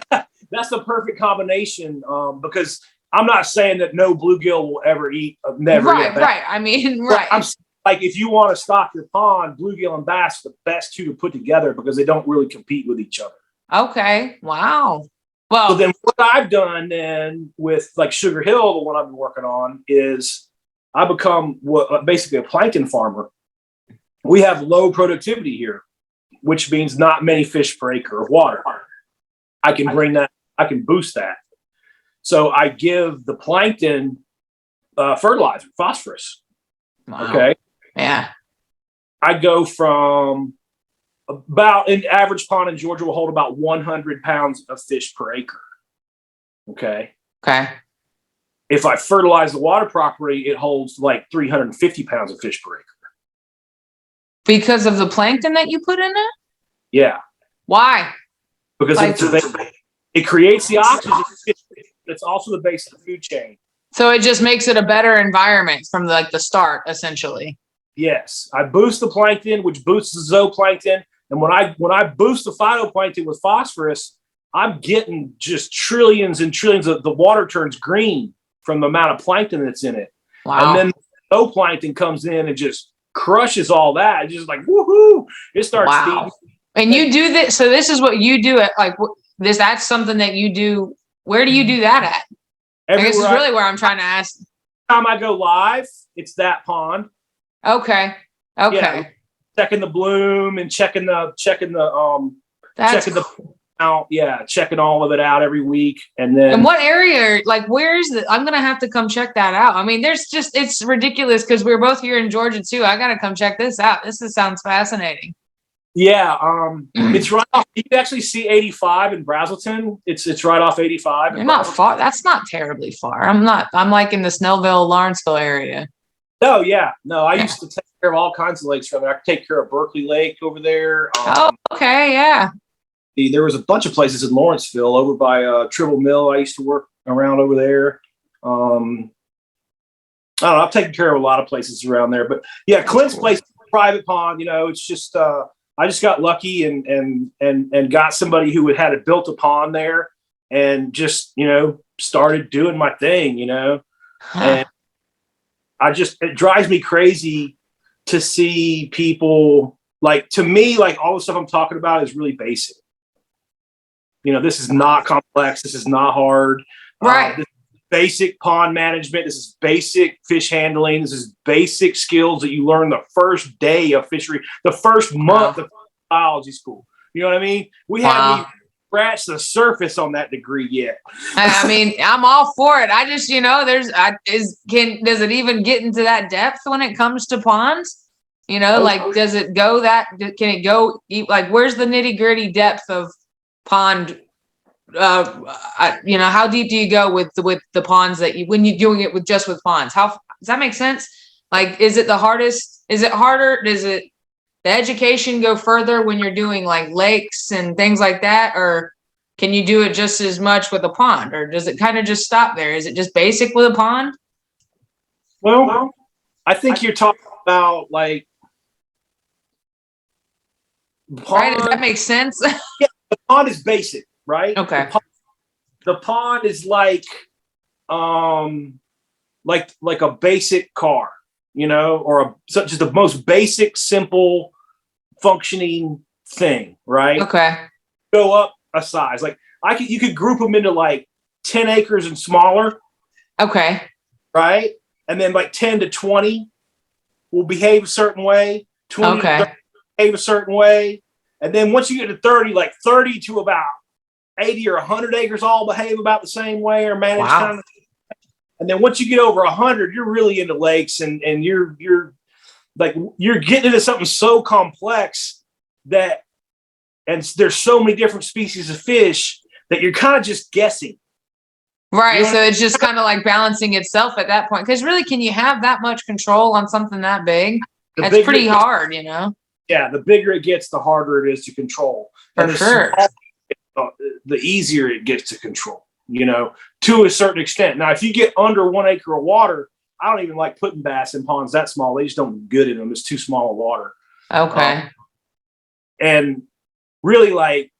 that's the perfect combination. Because I'm not saying that no bluegill will ever eat. Right. I mean, right. I'm like, if you want to stock your pond, bluegill and bass are the best two to put together because they don't really compete with each other. Okay. Wow. Well, so then what I've done then with like Sugar Hill, the one I've been working on, is I become basically a plankton farmer. We have low productivity here, which means not many fish per acre of water. I can boost that. So I give the plankton fertilizer, phosphorus. Wow. Okay. Yeah. I go from about an average pond in Georgia will hold about 100 pounds of fish per acre. Okay. If I fertilize the water properly, it holds like 350 pounds of fish per acre. Because of the plankton that you put in it? Yeah. Why? Because it creates the oxygen. It's also the base of the food chain. So it just makes it a better environment from the start, essentially. Yes. I boost the plankton, which boosts the zooplankton. And when I boost the phytoplankton with phosphorus, I'm getting just trillions and trillions of the water turns green from the amount of plankton that's in it. Wow. And then the zooplankton comes in and just crushes all that. It's just like, woohoo. It starts steaming. And you do this. So this is what you do at that's something that you do. Where do you do that at? I guess is really where I'm trying to ask. Every time I go live, it's that pond. Okay. Yeah, checking the bloom and checking all of it out every week. And what area, where is it? I'm going to have to come check that out. I mean, it's ridiculous because we're both here in Georgia too. I got to come check this out. Sounds fascinating. Yeah. It's right off. You can actually see 85 in Brazelton. It's right off 85. You're not far. That's not terribly far. I'm like in the Snellville, Lawrenceville area. Oh yeah. No, I used to take care of all kinds of lakes from there. I take care of Berkeley Lake over there. Okay. Yeah. there was a bunch of places in Lawrenceville over by Tribble Mill. I used to work around over there. I don't know. I've taken care of a lot of places around there, but yeah, Clint's place, private pond. It's just I just got lucky and got somebody who had built a pond there and just started doing my thing. And it drives me crazy to see people to me, all the stuff I'm talking about is really basic. This is not complex. This is not hard. Right. This is basic pond management. This is basic fish handling. This is basic skills that you learn the first day of fishery, the first month of biology school. You know what I mean? We haven't even scratched the surface on that degree yet. I mean, I'm all for it. I just, does it even get into that depth when it comes to ponds? Does it go can it go, where's the nitty gritty depth of pond? How deep do you go with the ponds when you're doing it with ponds? How does that make sense? Is it the hardest? Is it harder? Does the education go further when you're doing lakes and things like that? Or can you do it just as much with a pond? Or does it kind of just stop there? Is it just basic with a pond? Well, I think you're talking about pond, right? Does that make sense? Yeah, the pond is basic, right? Okay. The pond is like a basic car, or just the most basic, simple, functioning thing, right? Okay. Go up a size. You could group them into 10 acres and smaller. Okay. Right? And then 10 to 20 will behave a certain way. 20 to 30 behave a certain way. And then once you get to 30, 30 to about 80 or 100 acres all behave about the same way or manage kind of. And then once you get over 100, you're really into lakes and you're getting into something so complex and there's so many different species of fish that you're kind of just guessing. Right. So it's just kind of balancing itself at that point. Because really, can you have that much control on something that big? It's pretty hard, Yeah. The bigger it gets, the harder it is to control. For sure. The easier it gets to control, to a certain extent. Now, if you get under 1 acre of water, I don't even like putting bass in ponds that small. They just don't do good in them. It's too small of water. Okay. And really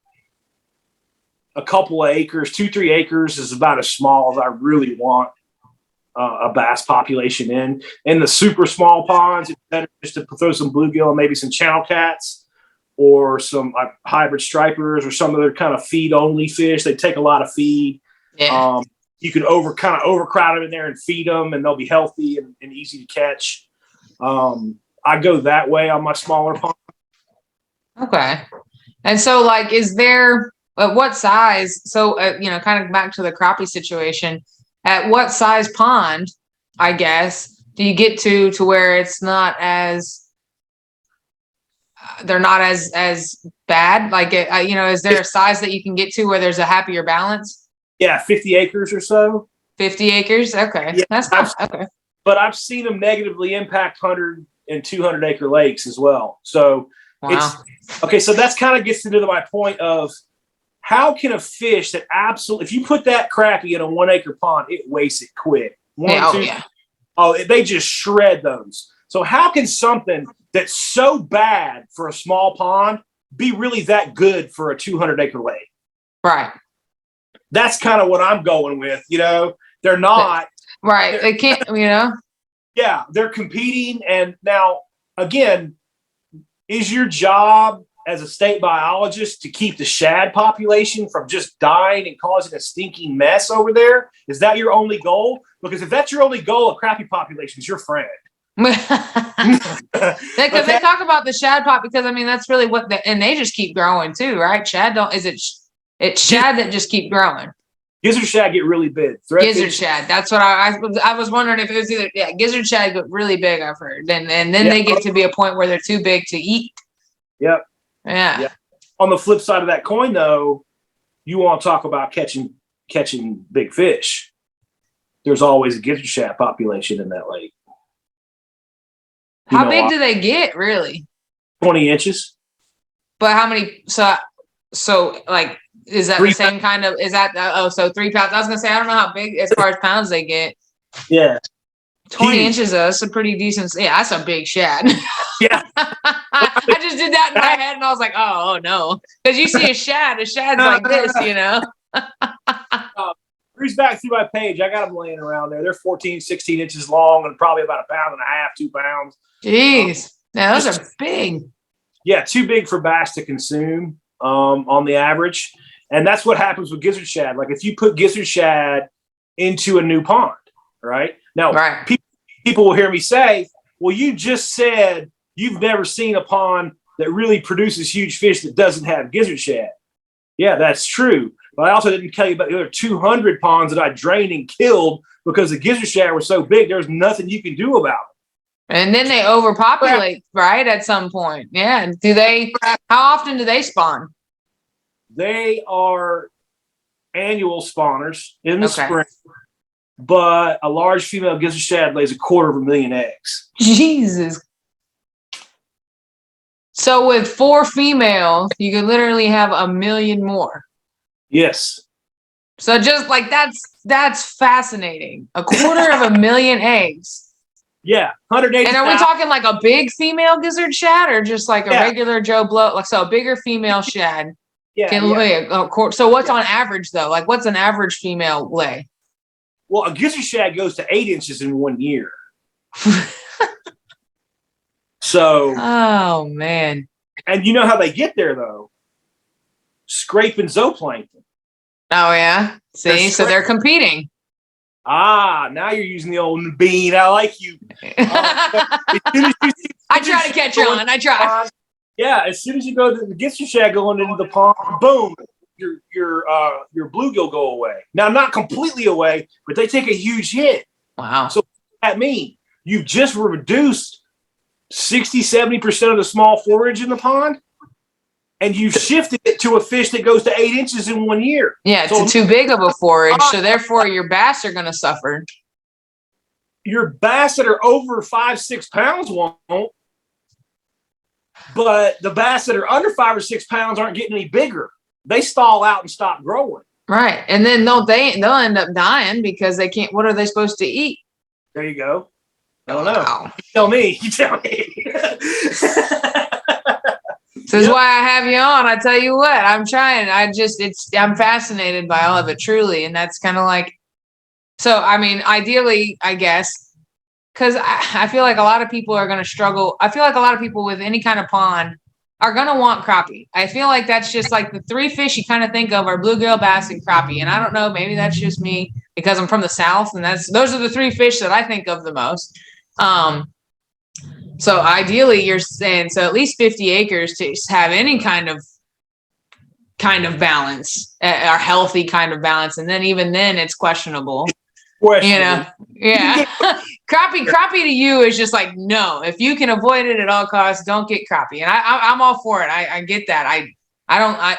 a couple of acres, 2-3 acres is about as small as I really want a bass population in. In the super small ponds, it's better just to throw some bluegill and maybe some channel cats or some hybrid stripers or some other kind of feed only fish. They take a lot of feed. Yeah. You can overcrowd them in there and feed them and they'll be healthy and easy to catch. I go that way on my smaller pond. Okay. And so is there what size? So, kind of back to the crappie situation, at what size pond, I guess, do you get to where it's not as, they're not as bad? Is there a size that you can get to where there's a happier balance? Yeah. 50 acres or so. 50 acres. Okay. Yeah, That's not okay. But I've seen them negatively impact 100 and 200 acre lakes as well. So so that's kind of gets into my point of how can a fish that if you put that crappie in a 1 acre pond, it wastes it quick. They just shred those. So how can something that's so bad for a small pond be really that good for a 200 acre lake? Right. That's kind of what I'm going with. They're not. Right. They can't, Yeah, they're competing. And now, again, is your job as a state biologist to keep the shad population from just dying and causing a stinking mess over there? Is that your only goal? Because if that's your only goal, a crappie population is your friend. Because they talk about the shad pop because that's really and they just keep growing too, right? It's shad that just keep growing. Gizzard shad get really big. Gizzard shad. That's what I was wondering if it was either gizzard shad get really big. I've heard, and then they get to be a point where they're too big to eat. Yep. Yeah. On the flip side of that coin, though, you want to talk about catching big fish. There's always a gizzard shad population in that lake. How big do they get, really? 20 inches. But how many? So So like, is that the same kind of, is that, so 3 pounds? I was gonna say, I don't know how big as far as pounds they get. Yeah. 20 Huge. inches, that's a pretty decent, yeah, that's a big shad. Yeah. I just did that in my head and I was like, oh no. Because you see a shad's like this, you know? Cruise back through my page. I got them laying around there. They're 14, 16 inches long and probably about 1.5 pounds, 2 pounds. Jeez. Now those are big. Yeah, too big for bass to consume on the average. And that's what happens with gizzard shad. Like if you put gizzard shad into a new pond, right? Now, people will hear me say, well, you just said you've never seen a pond that really produces huge fish that doesn't have gizzard shad. Yeah, that's true. But I also didn't tell you about the other 200 ponds that I drained and killed because the gizzard shad were so big, there's nothing you can do about it. And then they overpopulate, right? At some point. Yeah. How often do they spawn? They are annual spawners in the spring, but a large female gizzard shad lays 250,000 eggs. Jesus. So with 4 females, you could literally have 1 million more. Yes. So just like that's fascinating. 250,000 eggs. Yeah, 180. And are we talking like a big female gizzard shad or just like a regular Joe Blow? Like so, a bigger female shad can lay a quarter. So what's on average though? Like what's an average female lay? Well, a gizzard shad goes to 8 inches in 1 year. So. Oh man. And you know how they get there though? Scraping zooplankton. Oh yeah. See, so they're competing. Now you're using the old bean. I like you. I try to catch on. I try. Yeah, as soon as you go to the gizzard shad going into the pond, boom, your bluegill go away. Now, not completely away, but they take a huge hit. Wow. So what does that mean? You've just reduced 60-70% of the small forage in the pond, and you've shifted it to a fish that goes to 8 inches in 1 year. Yeah, it's too big of a forage, so therefore your bass are going to suffer. Your bass that are over 5-6 pounds won't, but the bass that are under 5 or 6 pounds aren't getting any bigger. They stall out and stop growing. Right, and then they'll end up dying because they can't. What are they supposed to eat? There you go. I don't know. Wow. You tell me. This is why I have you on. I tell you what, I'm trying. I'm fascinated by all of it, truly. And that's kind of like, so, I mean, ideally, I guess, because I feel like a lot of people are going to struggle. I feel like a lot of people with any kind of pond are going to want crappie. I feel like that's just like the 3 fish you kind of think of are bluegill, bass, and crappie. And I don't know, maybe that's just me because I'm from the South. And those are the 3 fish that I think of the most. So ideally you're saying, so at least 50 acres to have any kind of balance, or healthy kind of balance. And then even then it's questionable. You know, yeah. Crappie to you is just like, no, if you can avoid it at all costs, don't get crappie. And I'm all for it. I get that.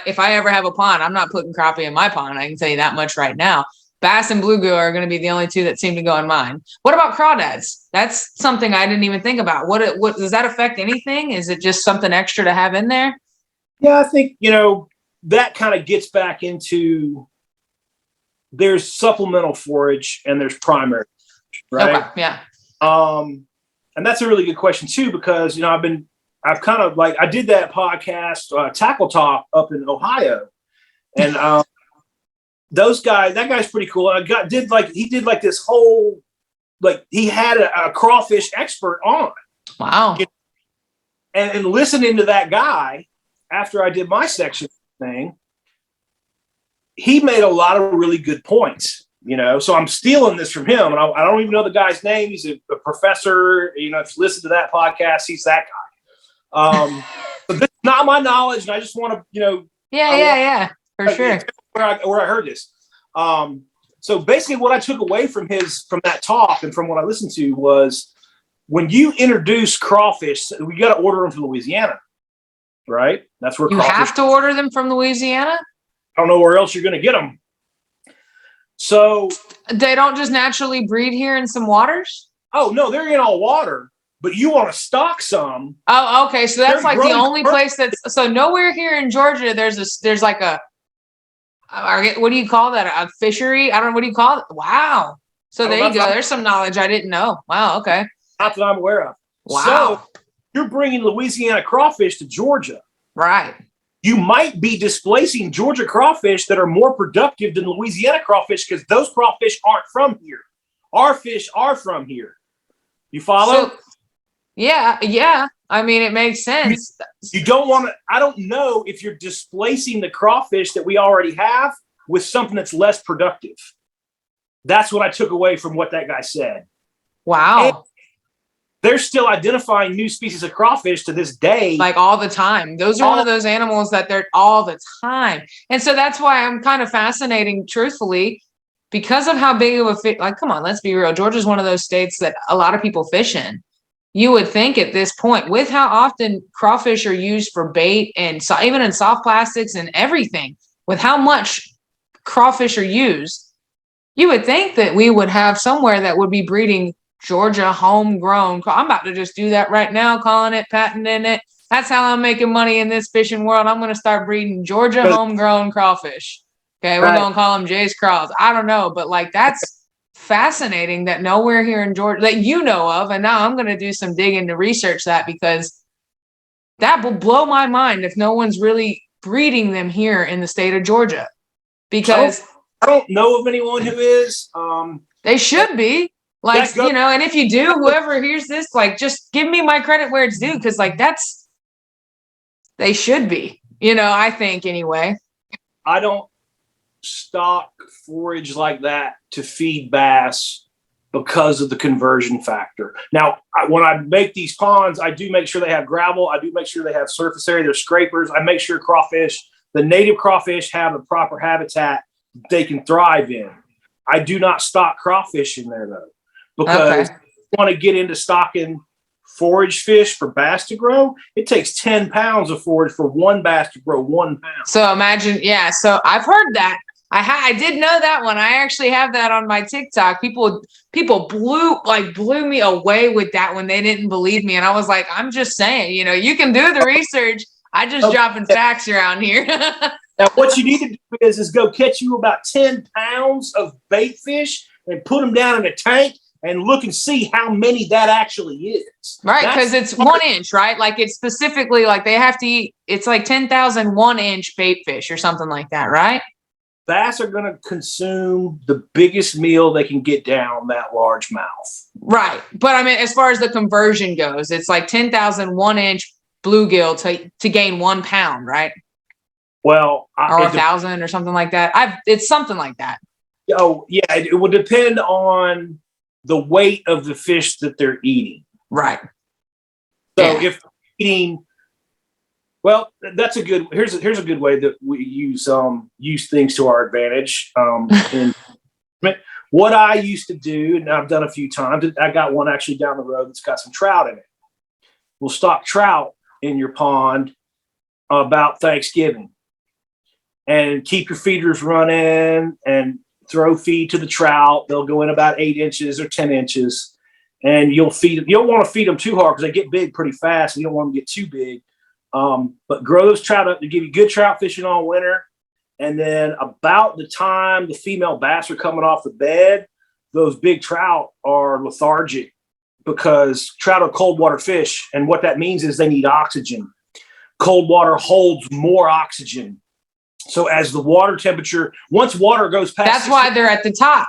If I ever have a pond, I'm not putting crappie in my pond. I can tell you that much right now. Bass and bluegill are going to be the only 2 that seem to go in mine. What about crawdads? That's something I didn't even think about. What does that affect anything? Is it just something extra to have in there? Yeah, I think, that kind of gets back into there's supplemental forage and there's primary, right? Okay, yeah. And that's a really good question too, because, I've kind of like, I did that podcast, Tackle Talk up in Ohio. And, that guy's pretty cool. He did this whole, he had a crawfish expert on. Wow. And listening to that guy after I did my section thing, he made a lot of really good points, so I'm stealing this from him. And I don't even know the guy's name. He's a professor, if you listen to that podcast, he's that guy. But this is not my knowledge. And I just want to, Yeah, for sure. Where I heard this. So basically what I took away from that talk and from what I listened to was when you introduce crawfish, we got to order them from Louisiana, right? That's where you have to order them from Louisiana. I don't know where else you're going to get them. So they don't just naturally breed here in some waters. Oh no, they're in all water. but you want to stock some. Oh, okay. So that's They're like the growing only place that's so nowhere here in Georgia. There's like a what do you call that? A fishery? I don't know. What do you call it? Wow. So there you go. There's some knowledge I didn't know. Wow. Okay. Not that I'm aware of. Wow. So you're bringing Louisiana crawfish to Georgia. Right. You might be displacing Georgia crawfish that are more productive than Louisiana crawfish because those crawfish aren't from here. Our fish are from here. You follow? So, yeah. I mean, it makes sense. You don't want to, I don't know if you're displacing the crawfish that we already have with something that's less productive. That's what I took away from what that guy said. Wow. And they're still identifying new species of crawfish to this day. Like all the time. Those are one of those animals that they're all the time. And so that's why I'm kind of fascinating, truthfully, because of how big of a fish. Like, come on, let's be real. Georgia's one of those states that a lot of people fish in. You would think at this point, with how often crawfish are used for bait and so, even in soft plastics and everything, with how much crawfish are used, you would think that we would have somewhere that would be breeding Georgia homegrown. I'm about to just do that right now, calling it, patenting it. That's how I'm making money in this fishing world. I'm going to start breeding Georgia homegrown crawfish. Okay, we're going to call them Jay's Craws. I don't know, but like that's fascinating that nowhere here in Georgia that you know of. And now I'm going to do some digging to research that because that will blow my mind if no one's really breeding them here in the state of Georgia. Because I don't know of anyone who is. They should be. Like, you know, and if you do, whoever hears this, like, just give me my credit where it's due. Because, like, they should be, you know, I think anyway. I don't stock forage like that to feed bass because of the conversion factor. Now, when I make these ponds, I do make sure they have gravel. I do make sure they have surface area. There's scrapers. I make sure the native crawfish have a proper habitat they can thrive in. I do not stock crawfish in there, though. Because if you want to get into stocking forage fish for bass to grow, it takes 10 pounds of forage for one bass to grow 1 pound. So imagine, so I've heard that. I did know that one. I actually have that on my TikTok. People blew me away with that when they didn't believe me. And I was like, I'm just saying, you know, you can do the research. I just dropping facts around here. Now, what you need to do is go catch you about 10 pounds of bait fish and put them down in a tank and look and see how many that actually is. Right, because it's 1 inch, right? Like it's specifically like they have to eat, it's like 10,000 1-inch bait fish or something like that, right? Bass are going to consume the biggest meal they can get down that largemouth. Right. But I mean, as far as the conversion goes, it's like 10,000 1-inch bluegill to gain 1 pound, right? Well, or 1,000 or something like that. It's something like that. Oh, yeah. It would depend on the weight of the fish that they're eating. Right. So if eating, well, that's a good, here's a good way that we use things to our advantage. And what I used to do, and I've done a few times, I got one actually down the road that's got some trout in it. We'll stock trout in your pond about Thanksgiving and keep your feeders running and throw feed to the trout. They'll go in about 8 inches or 10 inches, and you'll feed them. You don't want to feed them too hard because they get big pretty fast, and you don't want them to get too big. But grow those trout up to give you good trout fishing all winter. And then about the time the female bass are coming off the bed, those big trout are lethargic because trout are cold water fish. And what that means is they need oxygen. Cold water holds more oxygen. So as the water temperature, once water goes past... That's why they're at the top.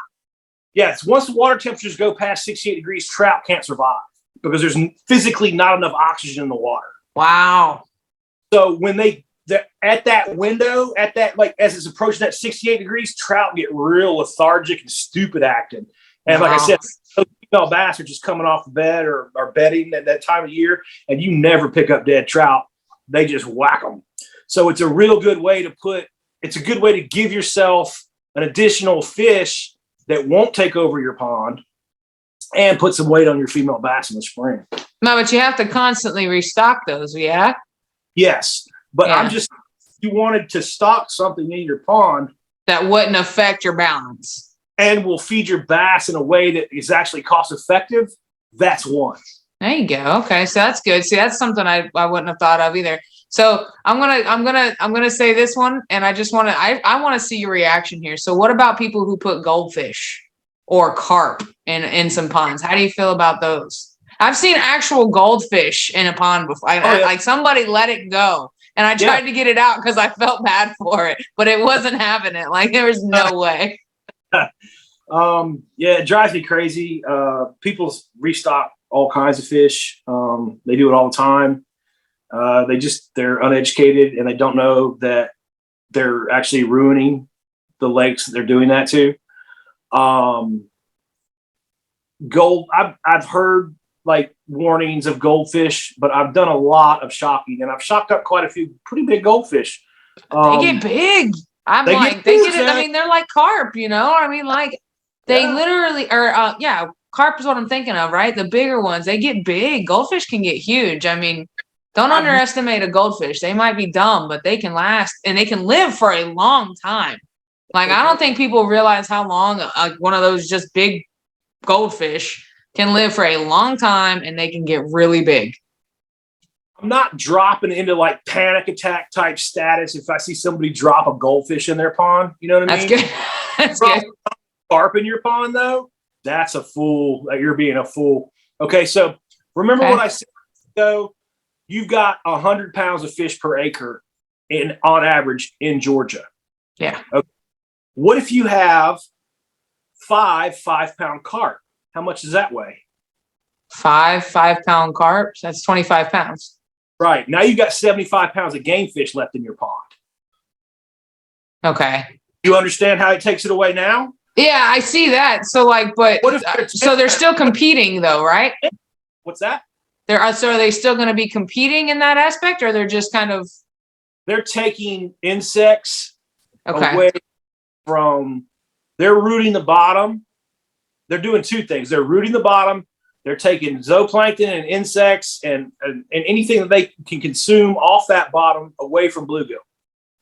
Yes. Once the water temperatures go past 68 degrees, trout can't survive because there's physically not enough oxygen in the water. Wow. So when they're at that window, like as it's approaching that 68 degrees, trout get real lethargic and stupid acting. And like I said, those female bass are just coming off the bed or bedding at that time of year, and you never pick up dead trout. They just whack them. So it's a real good way it's a good way to give yourself an additional fish that won't take over your pond and put some weight on your female bass in the spring. No, but you have to constantly restock those, yeah? Yes. But you wanted to stock something in your pond that wouldn't affect your balance and will feed your bass in a way that is actually cost effective. That's one. There you go. Okay, so that's good. See, that's something I wouldn't have thought of either. So I'm gonna say this one, and I just want to I want to see your reaction here. So what about people who put goldfish or carp in some ponds? How do you feel about those? I've seen actual goldfish in a pond before. Like somebody let it go, and I tried to get it out because I felt bad for it, but it wasn't having it. Like there was no way. It drives me crazy. People restock all kinds of fish. They do it all the time. They're uneducated and they don't know that they're actually ruining the lakes that they're doing that to. I've heard like warnings of goldfish, but I've done a lot of shocking and I've shocked up quite a few pretty big goldfish. They get big. I mean, they're like carp, you know? I mean, like they literally carp is what I'm thinking of, right? The bigger ones, they get big. Goldfish can get huge. I mean, don't underestimate a goldfish. They might be dumb, but they can last and they can live for a long time. Like, I don't think people realize how long one of those just big goldfish can live for a long time and they can get really big. I'm not dropping into like panic attack type status if I see somebody drop a goldfish in their pond. You know what I mean? That's good. That's good. Carp in your pond, though, that's a fool. You're being a fool. Okay, so remember what I said ago? You've got 100 pounds of fish per acre on average in Georgia. Yeah. Okay. What if you have 5-5-pound carp? How much does that weigh? 5-5-pound carps. That's 25 pounds. Right. Now you've got 75 pounds of game fish left in your pond. Okay. You understand how it takes it away now? Yeah, I see that. So like, but so they're still competing though, right? What's that? So are they still going to be competing in that aspect, or they're just kind of? They're taking insects away from. They're rooting the bottom. They're doing two things. They're rooting the bottom. They're taking zooplankton and insects and anything that they can consume off that bottom away from bluegill.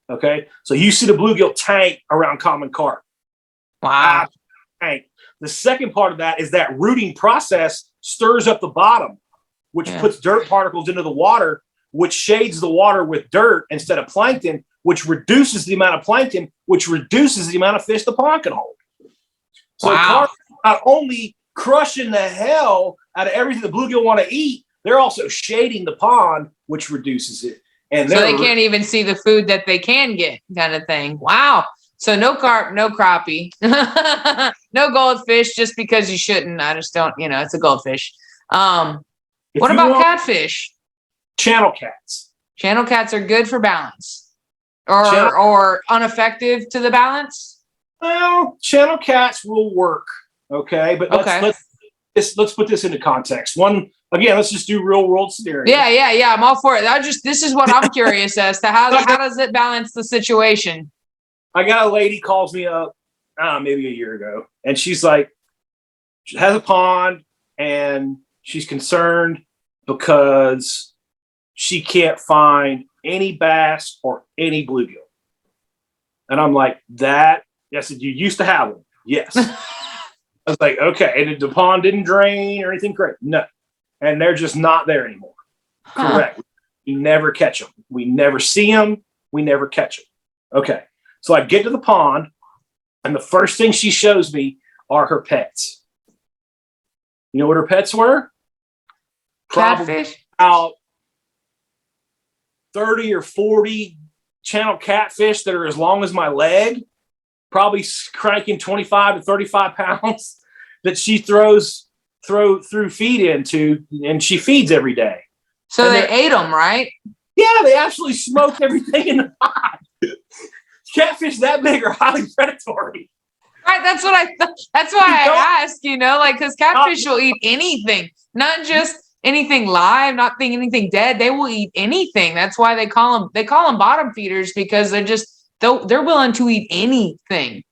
Okay, so you see the bluegill tank around common carp. Wow. Tank. The second part of that is that rooting process stirs up the bottom, which puts dirt particles into the water, which shades the water with dirt instead of plankton, which reduces the amount of plankton, which reduces the amount of fish the pond can hold. So carp not only crushing the hell out of everything the bluegill want to eat, they're also shading the pond, which reduces it. And so they can't even see the food that they can get, kind of thing. Wow. So no carp, no crappie, no goldfish, just because you shouldn't. I just don't, it's a goldfish. What about catfish? Channel cats. Channel cats are good for balance, or ineffective to the balance. Well, channel cats will work. Okay, but let's put this into context. Let's just do real world scenario. Yeah. I'm all for it. This is what I'm curious as to how does it balance the situation? I got a lady calls me up maybe a year ago, and she's like, she has a pond, and she's concerned because she can't find any bass or any bluegill. And I'm like, I said, you used to have them. Yes. I was like, okay. And the pond didn't drain or anything great. No. And they're just not there anymore. Correct. We never catch them. We never see them. We never catch them. Okay. So I get to the pond, and the first thing she shows me are her pets. You know what her pets were? Catfish? About 30 or 40 channel catfish that are as long as my leg, probably cranking 25 to 35 pounds that she throws through feed into, and she feeds every day. So they ate them, right? Yeah, they absolutely smoked everything in the pot. Catfish that big are highly predatory. Right, that's what that's why I ask, because catfish will eat anything, not just anything live, not anything dead. They will eat anything. That's why they call them bottom feeders, because they're willing to eat anything.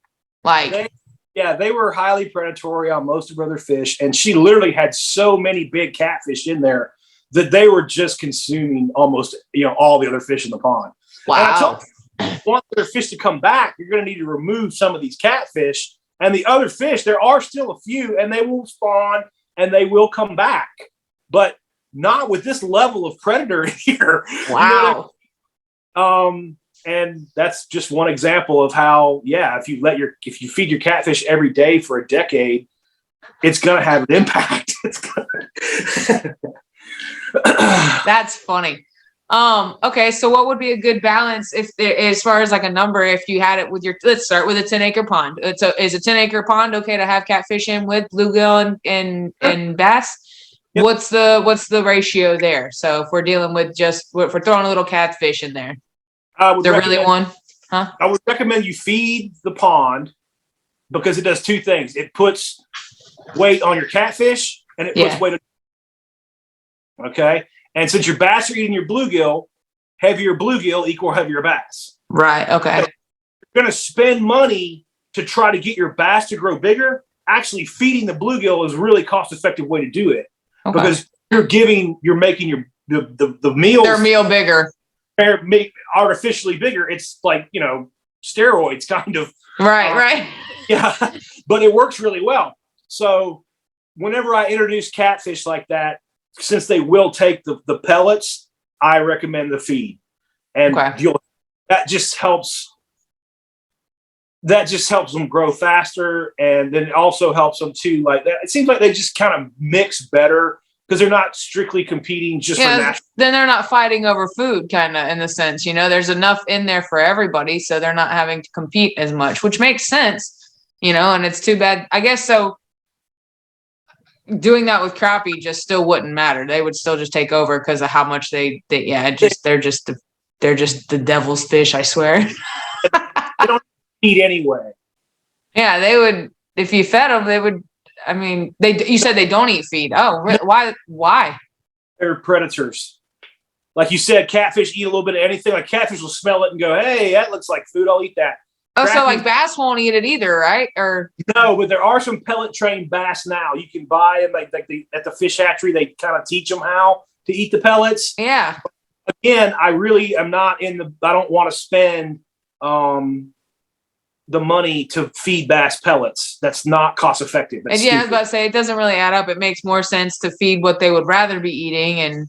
They were highly predatory on most of her other fish, and she literally had so many big catfish in there that they were just consuming almost all the other fish in the pond. Wow. And I told her, if you want their fish to come back, you're going to need to remove some of these catfish, and the other fish, there are still a few, and they will spawn and they will come back. but not with this level of predator here. Wow. And that's just one example of how, if you feed your catfish every day for a decade, it's going to have an impact. That's funny. Okay, so what would be a good balance as far as like a number, if you had it with let's start with a 10-acre pond. Is a 10-acre pond okay to have catfish in with bluegill and bass? Yep. What's the ratio there? So if we're dealing with if we're throwing a little catfish in there, there really one? Huh? I would recommend you feed the pond because it does two things. It puts weight on your catfish and it puts weight on. Okay. And since your bass are eating your bluegill, heavier bluegill equal heavier bass. Right. Okay. So you're going to spend money to try to get your bass to grow bigger. Actually, feeding the bluegill is a really cost-effective way to do it because you're making the meals. Their meal bigger. Make artificially bigger. It's like, steroids kind of. Right. Yeah, but it works really well. So whenever I introduce catfish like that, since they will take the pellets, I recommend the feed. And that just helps them grow faster. And then it also helps them too. Like that. It seems like they just kind of mix better because they're not strictly competing just for natural. Then they're not fighting over food, kind of in the sense, there's enough in there for everybody. So they're not having to compete as much, which makes sense, and it's too bad. I guess so. Doing that with crappie just still wouldn't matter. They would still just take over because of how much they're just the devil's fish, I swear. They don't eat anyway. Yeah, they would, if you fed them, they would. I mean, you said they don't eat feed. Oh, why? They're predators. Like you said, catfish eat a little bit of anything. Like catfish will smell it and go, "Hey, that looks like food. I'll eat that." Oh, so like bass won't eat it either, right? Or no, but there are some pellet trained bass now. You can buy them at the fish hatchery. They kind of teach them how to eat the pellets. Yeah. Again, I really am not I don't want to spend the money to feed bass pellets. That's not cost effective. I was about to say, it doesn't really add up. It makes more sense to feed what they would rather be eating, and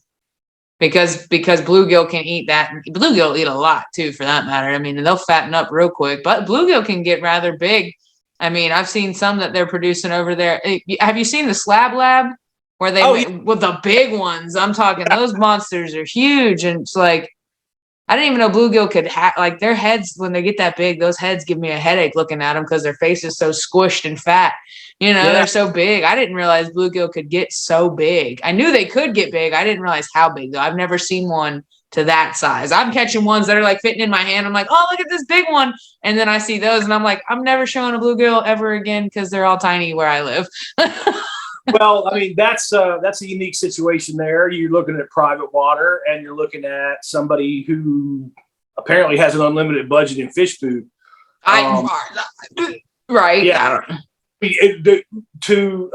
because bluegill can eat that. Bluegill eat a lot too, for that matter. I mean, they'll fatten up real quick, but bluegill can get rather big. I mean, I've seen some that they're producing over there. Have you seen the Slab Lab where with the big ones? I'm talking, those monsters are huge. And it's like, I didn't even know bluegill could like their heads, when they get that big, those heads give me a headache looking at them because their face is so squished and fat. They're so big. I didn't realize bluegill could get so big. I knew they could get big. I didn't realize how big, though. I've never seen one to that size. I'm catching ones that are like fitting in my hand. I'm like, oh, look at this big one. And then I see those and I'm like, I'm never showing a bluegill ever again because they're all tiny where I live. Well, I mean, that's a unique situation there. You're looking at private water and you're looking at somebody who apparently has an unlimited budget in fish food. Right. Yeah.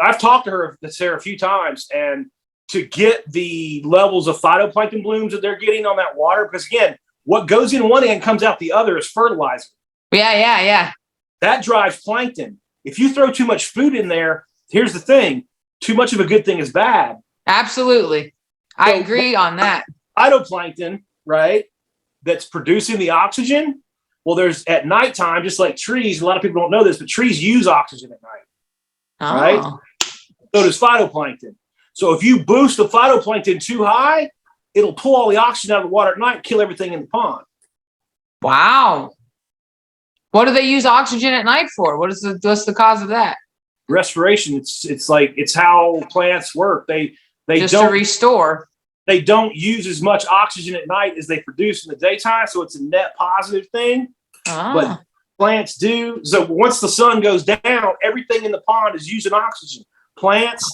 I've talked to her a few times, and to get the levels of phytoplankton blooms that they're getting on that water, because again, what goes in one end comes out the other is fertilizer. Yeah. That drives plankton. If you throw too much food in there, here's the thing: too much of a good thing is bad. Absolutely, I agree on that. Phytoplankton, right? That's producing the oxygen. Well, there's at nighttime, just like trees. A lot of people don't know this, but trees use oxygen at night, right? So does phytoplankton. So if you boost the phytoplankton too high, it'll pull all the oxygen out of the water at night and kill everything in the pond. Wow. What do they use oxygen at night for? What's the cause of that? Respiration. It's how plants work. They just don't to restore. They don't use as much oxygen at night as they produce in the daytime, so it's a net positive thing. But plants do. So once the sun goes down, everything in the pond is using oxygen. Plants,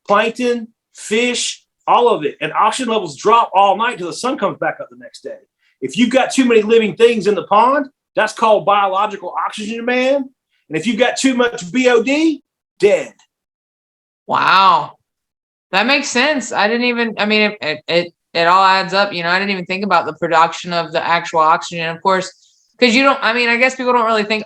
plankton, fish, all of it. And oxygen levels drop all night until the sun comes back up the next day. If you've got too many living things in the pond, that's called biological oxygen demand. And if you've got too much BOD, dead. Wow. That makes sense. It all adds up. I didn't even think about the production of the actual oxygen, of course, because I guess people don't really think,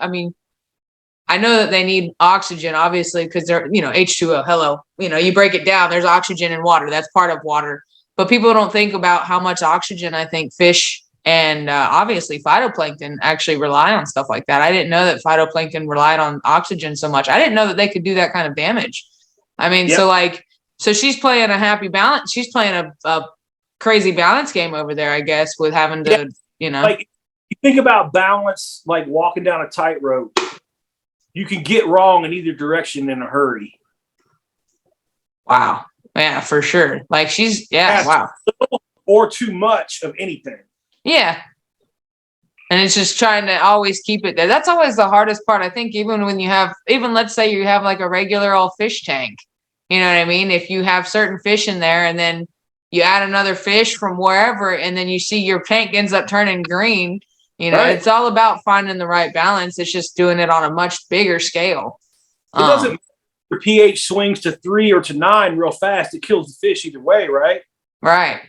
I know that they need oxygen, obviously, because they're, H2O. Hello. You break it down, there's oxygen in water. That's part of water. But people don't think about how much oxygen I think fish and obviously phytoplankton actually rely on stuff like that. I didn't know that phytoplankton relied on oxygen so much. I didn't know that they could do that kind of damage. I mean, so she's playing a happy balance. She's playing a crazy balance game over there, I guess, with having to, Like, you think about balance, like walking down a tightrope. You can get wrong in either direction in a hurry. Wow. Yeah, for sure. Like wow. Or too much of anything. Yeah. And it's just trying to always keep it there. That's always the hardest part. I think even when let's say you have like a regular old fish tank, you know what I mean? If you have certain fish in there and then you add another fish from wherever, and then you see your tank ends up turning green, Right. It's all about finding the right balance. It's just doing it on a much bigger scale. It doesn't matter if the pH swings to 3 or to 9 real fast. It kills the fish either way, right? Right.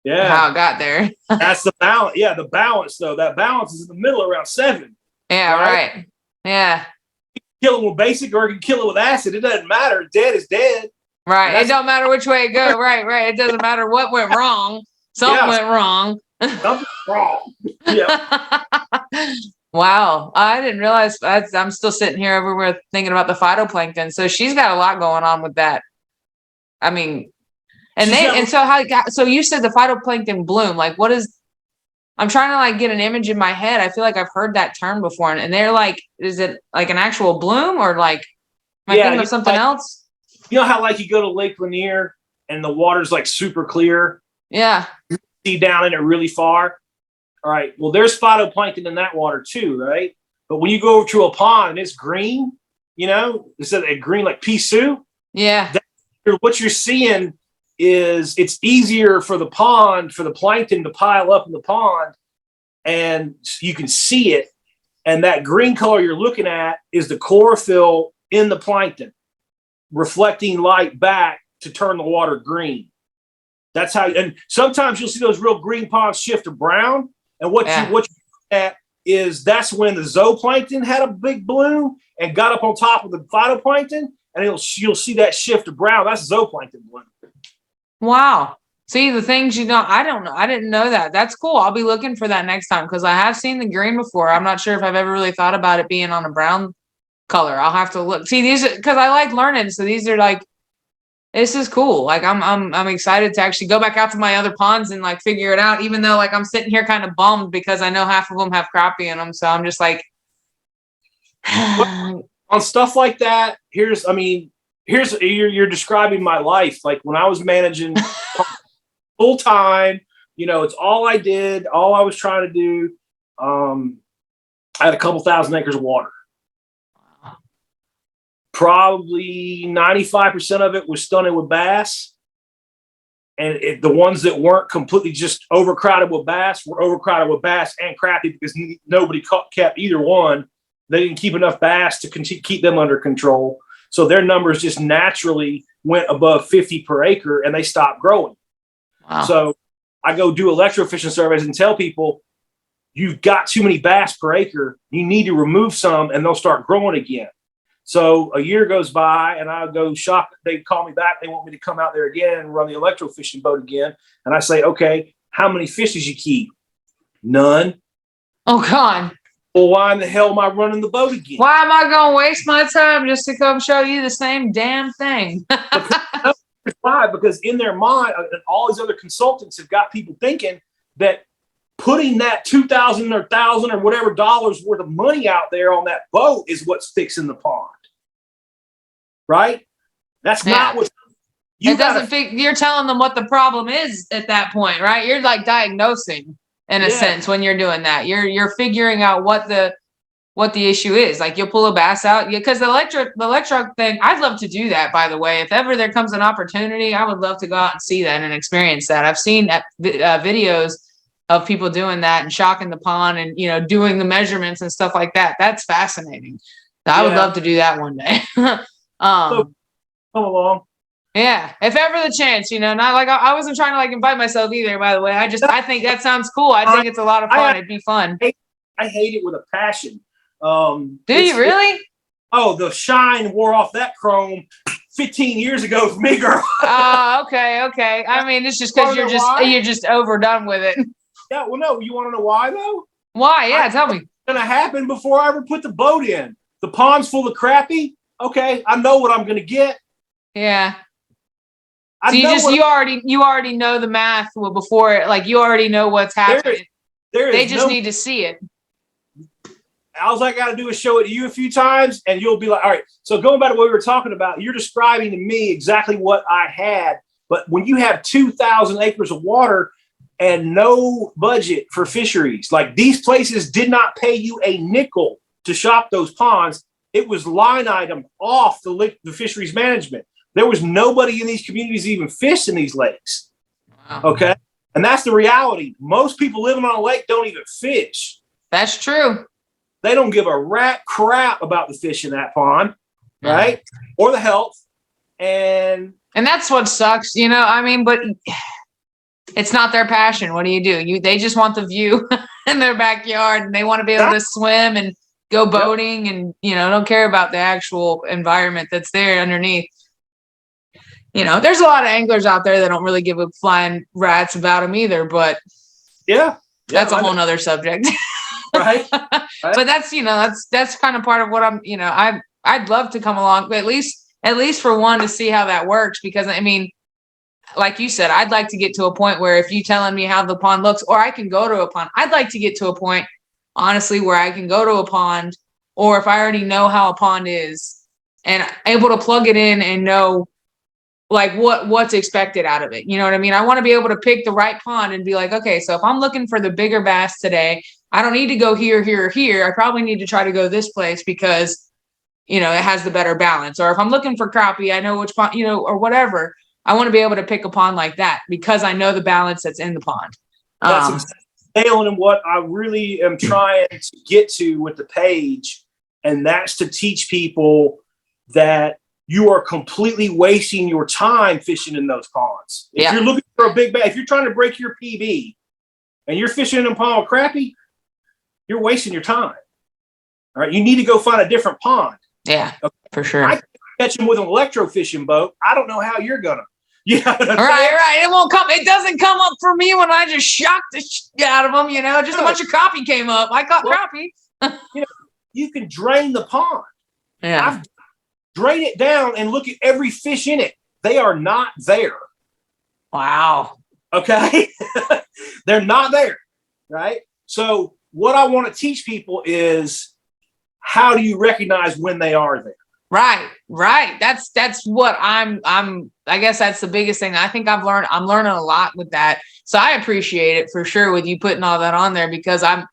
Yeah. How it got there. That's the balance. Yeah, the balance, though. That balance is in the middle around 7. Yeah, right. Yeah. Kill it with basic or you can kill it with acid. It doesn't matter. Dead is dead. Right. It don't matter which way it goes. Right. It doesn't matter what went wrong. Something went wrong. Something's wrong. Yeah. Wow. I didn't realize. I'm still sitting here everywhere thinking about the phytoplankton. So she's got a lot going on with that. I mean, so you said the phytoplankton bloom. Like, what is? I'm trying to like get an image in my head. I feel like I've heard that term before, and they're like, is it like an actual bloom or like? Am I thinking of something else? You know how like you go to Lake Lanier and the water's like super clear? Yeah. You see down in it really far. All right. Well, there's phytoplankton in that water too, right? But when you go over to a pond and it's green, instead of green like pea soup. Yeah. What you're seeing is it's easier for the plankton to pile up in the pond, and you can see it. And that green color you're looking at is the chlorophyll in the plankton, reflecting light back to turn the water green. That's how. And sometimes you'll see those real green ponds shift to brown. And what you look at is that's when the zooplankton had a big bloom and got up on top of the phytoplankton, and you'll see that shift to brown. That's zooplankton bloom. Wow. See, the things I don't know. I didn't know that. That's cool. I'll be looking for that next time because I have seen the green before. I'm not sure if I've ever really thought about it being on a brown color. I'll have to look. See, these because I like learning. So these are like, this is cool. Like I'm excited to actually go back out to my other ponds and like figure it out. Even though like I'm sitting here kind of bummed because I know half of them have crappie in them. So I'm just like, on stuff like that. You're describing my life. Like when I was managing full time, it's all I did, all I was trying to do. I had a couple thousand acres of water. Probably 95% of it was stunted with bass. And the ones that weren't completely just overcrowded with bass were overcrowded with bass and crappie because nobody kept either one. They didn't keep enough bass to keep them under control. So their numbers just naturally went above 50 per acre and they stopped growing. Wow. So I go do electrofishing surveys and tell people, you've got too many bass per acre. You need to remove some and they'll start growing again. So a year goes by and I go shop. They call me back. They want me to come out there again and run the electrofishing boat again. And I say, okay, how many fish did you keep? None. Oh, God. Well, why in the hell am I running the boat again? Why am I going to waste my time just to come show you the same damn thing? Why? Because in their mind, and all these other consultants have got people thinking that putting that $2,000 or $1,000 or whatever dollars worth of money out there on that boat is what's fixing the pond. Right? That's not what you're telling them what the problem is at that point, right? You're like diagnosing in a sense when you're doing that. You're figuring out what the issue is. Like you'll pull a bass out because the electric thing, I'd love to do that, by the way. If ever there comes an opportunity, I would love to go out and see that and experience that. I've seen videos of people doing that and shocking the pond and doing the measurements and stuff like that. That's fascinating. I would love to do that one day. So, come along. Yeah, if ever the chance, not like I wasn't trying to like invite myself either, by the way. I think that sounds cool. I think it's a lot of fun. It'd be fun. I hate it with a passion. Do you really? Oh, the shine wore off that chrome 15 years ago for me, girl. Oh, okay. I mean, it's just because you're just overdone with it. Yeah, well, no, you want to know why though? Why? Yeah, tell me. It's gonna happen before I ever put the boat in. The pond's full of crappie. Okay, I know what I'm gonna get. Yeah. So you already know the math before it, like you already know what's happening. They just need to see it. All I got to do is show it to you a few times, and you'll be like, all right. So going back to what we were talking about, you're describing to me exactly what I had. But when you have 2,000 acres of water and no budget for fisheries, like these places did not pay you a nickel to shop those ponds. It was line item off the fisheries management. There was nobody in these communities even fish in these lakes. Wow. Okay. And that's the reality. Most people living on a lake don't even fish. That's true. They don't give a rat crap about the fish in that pond, right? Or the health. And that's what sucks, you know. I mean, but it's not their passion. What do? They just want the view in their backyard, and they want to be able to swim and go boating, and don't care about the actual environment that's there underneath. There's a lot of anglers out there that don't really give a flying rat's about them either, but that's a whole nother subject. Right. But that's that's kind of part of what I'm I'd love to come along, but at least for one, to see how that works, because I mean, like you said, I'd like to get to a point where if you telling me how the pond looks, or I can go to a pond, I'd like to get to a point, honestly, where I can go to a pond, or if I already know how a pond is and able to plug it in and know like what's expected out of it. You know what I mean? I want to be able to pick the right pond and be like, okay, so if I'm looking for the bigger bass today, I don't need to go here, here, or here. I probably need to try to go this place because, it has the better balance. Or if I'm looking for crappie, I know which pond, or whatever. I want to be able to pick a pond like that because I know the balance that's in the pond. That's exactly what I really am trying to get to with the page. And that's to teach people that you are completely wasting your time fishing in those ponds. If you're looking for a big bass, if you're trying to break your PB and you're fishing in a pond with crappie, you're wasting your time. All right. You need to go find a different pond. Yeah, for sure. I can catch them with an electro fishing boat. I don't know how you're going to. Right. It won't come. It doesn't come up for me when I just shocked the shit out of them. Just a bunch of crappie came up. I caught crappie. You can drain the pond. Yeah. I've drained it down and look at every fish in it. They are not there. Wow. Okay. They're not there. Right. So what I want to teach people is, how do you recognize when they are there? Right. That's what I guess that's the biggest thing I think I'm learning a lot with that. So I appreciate it for sure with you putting all that on there, because I'm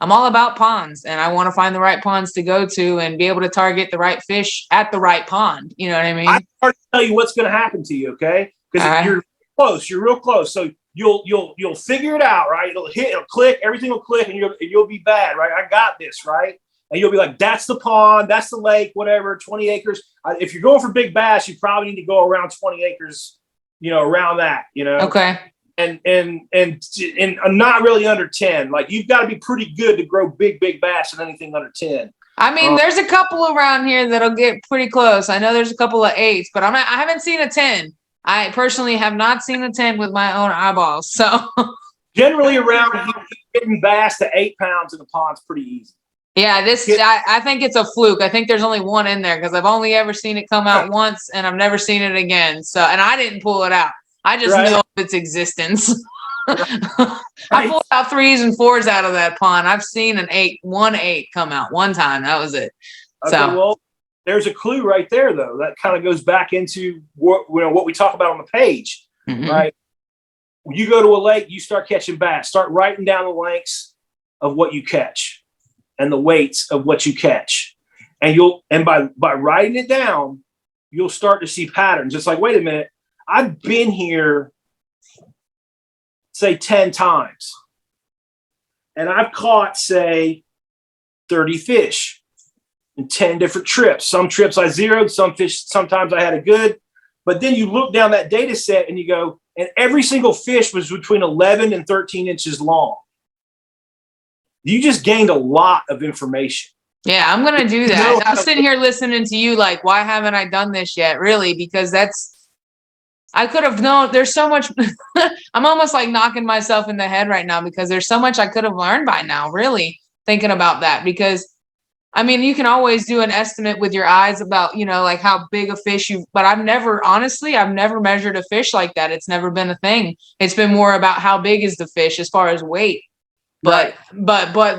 all about ponds, and I want to find the right ponds to go to and be able to target the right fish at the right pond. You know what I mean? I'm hard to tell you what's going to happen to you. Okay. Because you're close, you're real close. So you'll figure it out, right? It'll click, everything will click, and you'll be bad, right? I got this, right? And you'll be like, that's the pond, that's the lake, whatever, 20 acres. If you're going for big bass, you probably need to go around 20 acres, around that, Okay. And not really under 10. Like, you've got to be pretty good to grow big bass in anything under 10. I mean, there's a couple around here that'll get pretty close. I know there's a couple of 8s, but I haven't seen a 10. I personally have not seen a 10 with my own eyeballs. So generally around here, getting bass to 8 pounds in the pond's pretty easy. Yeah, I think it's a fluke. I think there's only one in there because I've only ever seen it come out once, and I've never seen it again. So, and I didn't pull it out. I just knew of its existence. I pulled out 3s and 4s out of that pond. I've seen one 8 come out one time. That was it. Okay, well, there's a clue right there, though. That kind of goes back into what we talk about on the page, right? When you go to a lake, you start catching bass. Start writing down the lengths of what you catch and the weights of what you catch. And by writing it down, you'll start to see patterns. It's like, wait a minute, I've been here, say 10 times, and I've caught, say, 30 fish in 10 different trips. Some trips I zeroed, some fish, sometimes I had a good, but then you look down that data set and you go, and every single fish was between 11 and 13 inches long. You just gained a lot of information. Yeah, I'm gonna do that. No. I'm sitting here listening to you like, why haven't I done this yet? Really, because I could have known. There's so much. I'm almost like knocking myself in the head right now because there's so much I could have learned by now. Really thinking about that because I mean, you can always do an estimate with your eyes about, like how big a fish but I've never measured a fish like that. It's never been a thing. It's been more about how big is the fish as far as weight. But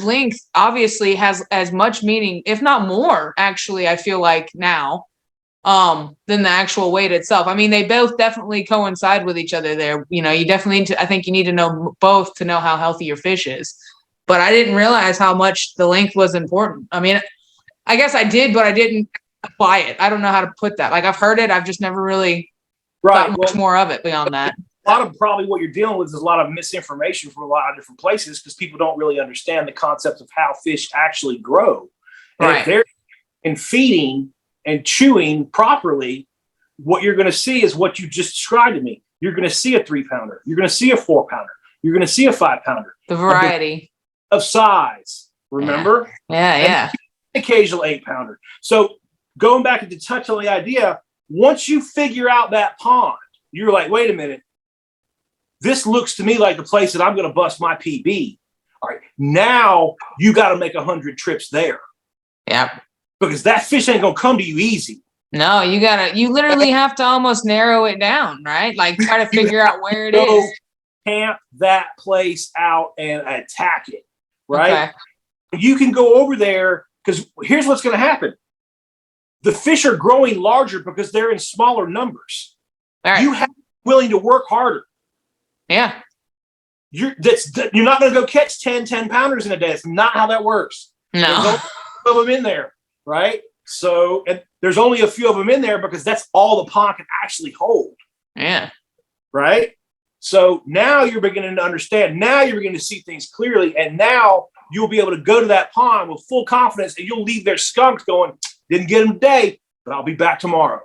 length obviously has as much meaning, if not more, actually, I feel like now, than the actual weight itself. I mean, they both definitely coincide with each other there. You definitely I think you need to know both to know how healthy your fish is. But I didn't realize how much the length was important. I mean, I guess I did, but I didn't apply it. I don't know how to put that. Like I've heard it, I've just never really thought much more of it beyond that. A lot of probably what you're dealing with is a lot of misinformation from a lot of different places because people don't really understand the concept of how fish actually grow. And Right. if they're in feeding and chewing properly, what you're going to see is what you just described to me. You're going to see a 3-pounder. You're going to see a 4-pounder. You're going to see a 5-pounder. The variety of size. Remember? Yeah. Occasional 8-pounder. So going back to touch on the idea, once you figure out that pond, you're like, wait a minute. This looks to me like the place that I'm going to bust my PB. All right. Now you got to make 100 trips there. Yep. Because that fish ain't going to come to you easy. No, you literally have to almost narrow it down, right? Like try to figure out where it is. Camp that place out and attack it. Right. Okay. You can go over there because here's what's going to happen. The fish are growing larger because they're in smaller numbers. All right. You have to be willing to work harder. Yeah. You're not going to go catch 10-pounders in a day. It's not how that works. No. There's only a few of them in there, right? So and there's only a few of them in there because that's all the pond can actually hold. Yeah. Right? So now you're beginning to understand. Now you're beginning to see things clearly. And now you'll be able to go to that pond with full confidence and you'll leave there skunked going, didn't get him today, but I'll be back tomorrow.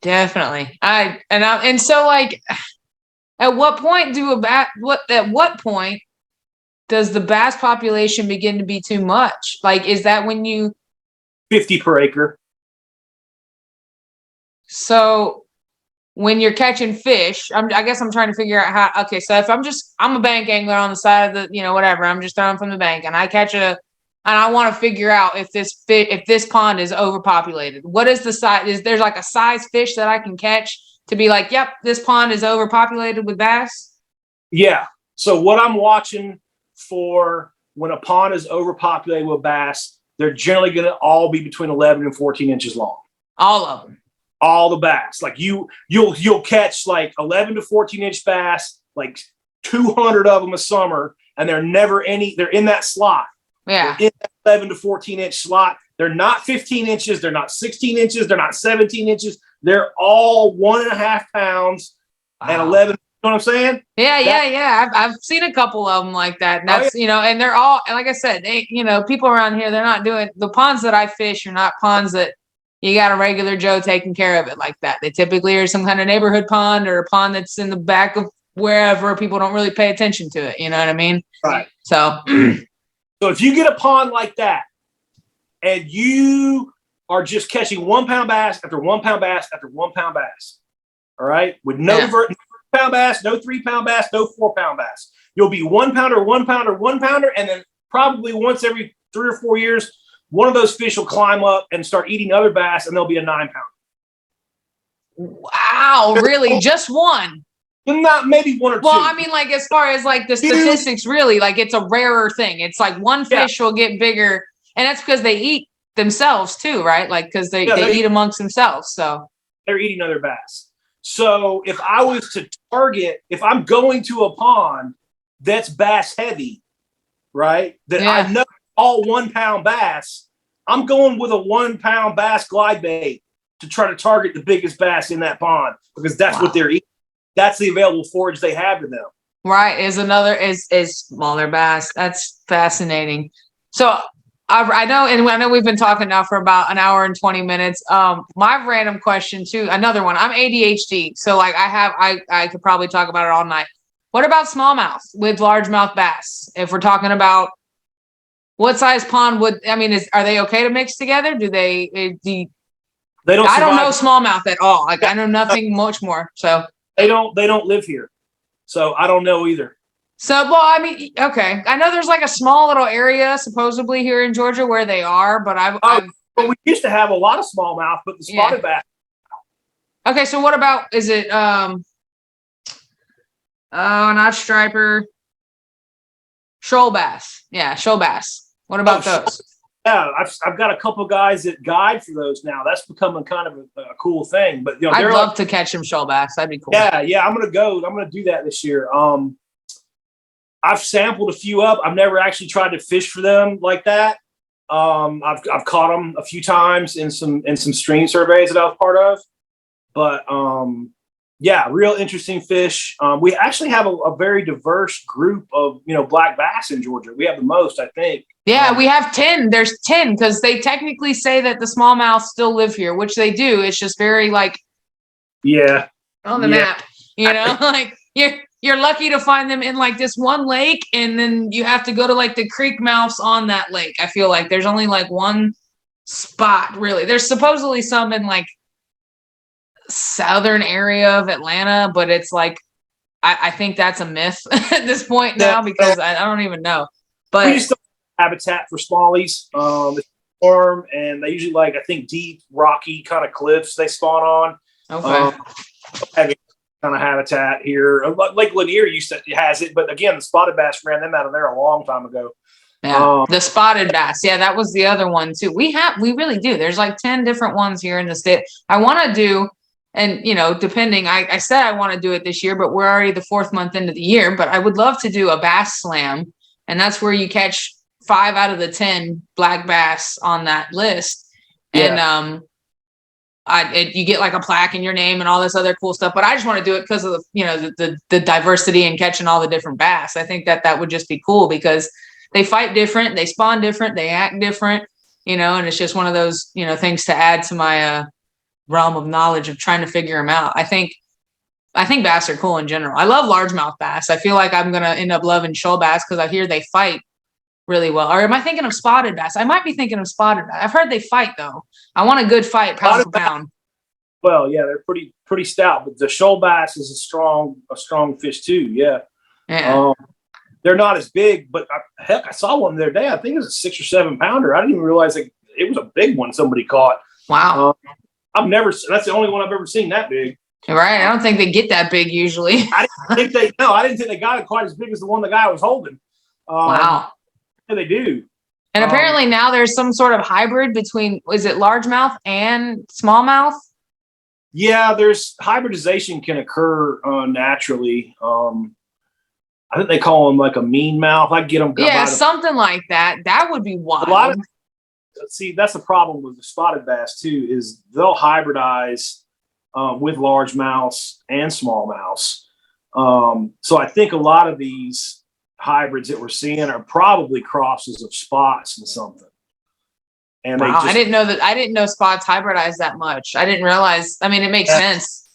Definitely. And so like at what point does the bass population begin to be too much? Like, is that when you 50 per acre? So when you're catching fish, I guess I'm trying to figure out how. Okay, so if I'm a bank angler on the side of the, whatever, I'm just throwing from the bank, and I catch and I want to figure out if this pond is overpopulated. What is the size? Is there like a size fish that I can catch to be like, yep, this pond is overpopulated with bass? Yeah. So what I'm watching for when a pond is overpopulated with bass, they're generally going to all be between 11 and 14 inches long. All of them. All the bass. Like you'll catch like 11 to 14 inch bass, like 200 of them a summer, and they're in that slot. Yeah. They're in that 11 to 14 inch slot. They're not 15 inches. They're not 16 inches. They're not 17 inches. They're all 1.5 pounds and 11. You know what I'm saying? Yeah. I've seen a couple of them like that. And that's, and they're all, and like I said, people around here, they're not doing the ponds that I fish are not ponds that you got a regular Joe taking care of it like that. They typically are some kind of neighborhood pond or a pond that's in the back of wherever people don't really pay attention to it. You know what I mean? Right. So if you get a pond like that and you are just catching 1 pound bass after 1 pound bass after 1 pound bass, all right, with no 1 pound bass, no 3 pound bass, no 4 pound bass, you'll be 1 pounder, 1 pounder, 1 pounder, and then probably once every 3 or 4 years, one of those fish will climb up and start eating other bass, and they'll be a 9 pounder. Wow, really? Just one? Not maybe one or two. Well, I mean, like as far as like the statistics, really, like it's a rarer thing. It's like one fish will get bigger, and that's because they eat themselves too, right? Like because they eat amongst themselves. So they're eating other bass. So if I was to target, if I'm going to a pond that's bass heavy, right? That I know all 1 pound bass, I'm going with a 1 pound bass glide bait to try to target the biggest bass in that pond because that's what they're eating. That's the available forage they have to them. Right. Is smaller bass. That's fascinating. So I know we've been talking now for about 1 hour and 20 minutes. My random question too, another one. I'm ADHD. So like I could probably talk about it all night. What about smallmouth with largemouth bass? If we're talking about What size pond are they okay to mix together? Do they, They don't. I don't know survive. smallmouth at all. Like I know nothing much more. So They don't live here. So I don't know either. well, I mean, okay. I know there's like a small little area supposedly here in Georgia where they are, but But we used to have a lot of smallmouth, but the spotted bass. Okay, so what about, is it not striper, shoal bass? Yeah, shoal bass. What about those? Yeah, I've got a couple guys that guide for those now. That's becoming kind of a cool thing. But I'd love to catch some shoal bass. That'd be cool. Yeah, I'm gonna do that this year. I've sampled a few up. I've never actually tried to fish for them like that. I've caught them a few times in some stream surveys that I was part of. But yeah, real interesting fish. We actually have a very diverse group of black bass in Georgia. We have the most, I think. Yeah, we have 10. There's 10 because they technically say that the smallmouth still live here, which they do. It's just very like on the map. Like you're lucky to find them in like this one lake, and then you have to go to like the creek mouths on that lake. I feel like there's only like one spot really. There's supposedly some in like southern area of Atlanta, but it's like I think that's a myth at this point now because I don't even know. But we just don't have habitat for smallies. It's warm, and they usually like I think deep, rocky kind of cliffs they spawn on. Okay. Heavy kind of habitat here. Lake Lanier has it, but again, the spotted bass ran them out of there a long time ago. Yeah, the spotted bass. Yeah, that was the other one too. We really do. There's like 10 different ones here in the state. I want to do, and depending, I said I want to do it this year, but we're already the 4th month into the year. But I would love to do a bass slam, and that's where you catch 5 out of the 10 black bass on that list, and you get like a plaque in your name and all this other cool stuff. But I just want to do it because of the diversity and catching all the different bass. I think that would just be cool because they fight different, they spawn different, they act different, and it's just one of those, things to add to my realm of knowledge of trying to figure them out. I think bass are cool in general. I love largemouth bass. I feel like I'm going to end up loving shoal bass because I hear they fight really well. Or am I thinking of spotted bass? I might be thinking of spotted bass. I've heard they fight though. I want a good fight, pound for pound. Well, yeah, they're pretty stout, but the shoal bass is a strong fish too. Yeah. They're not as big, but heck, I saw one the other day. I think it was a 6 or 7 pounder. I didn't even realize it was a big one somebody caught. Wow. That's the only one I've ever seen that big. Right. I don't think they get that big usually. I didn't think they got it quite as big as the one the guy was holding. Wow. Yeah, they do. And apparently now there's some sort of hybrid between, is it largemouth and smallmouth? Yeah, there's hybridization can occur naturally. I think they call them like a mean mouth. I get them. Yeah, something like that. That would be wild. That's the problem with the spotted bass too, is they'll hybridize with largemouths and smallmouths. So I think a lot of these hybrids that we're seeing are probably crosses of spots and something. And wow, I didn't know spots hybridize that much. I didn't realize. I mean, it makes sense.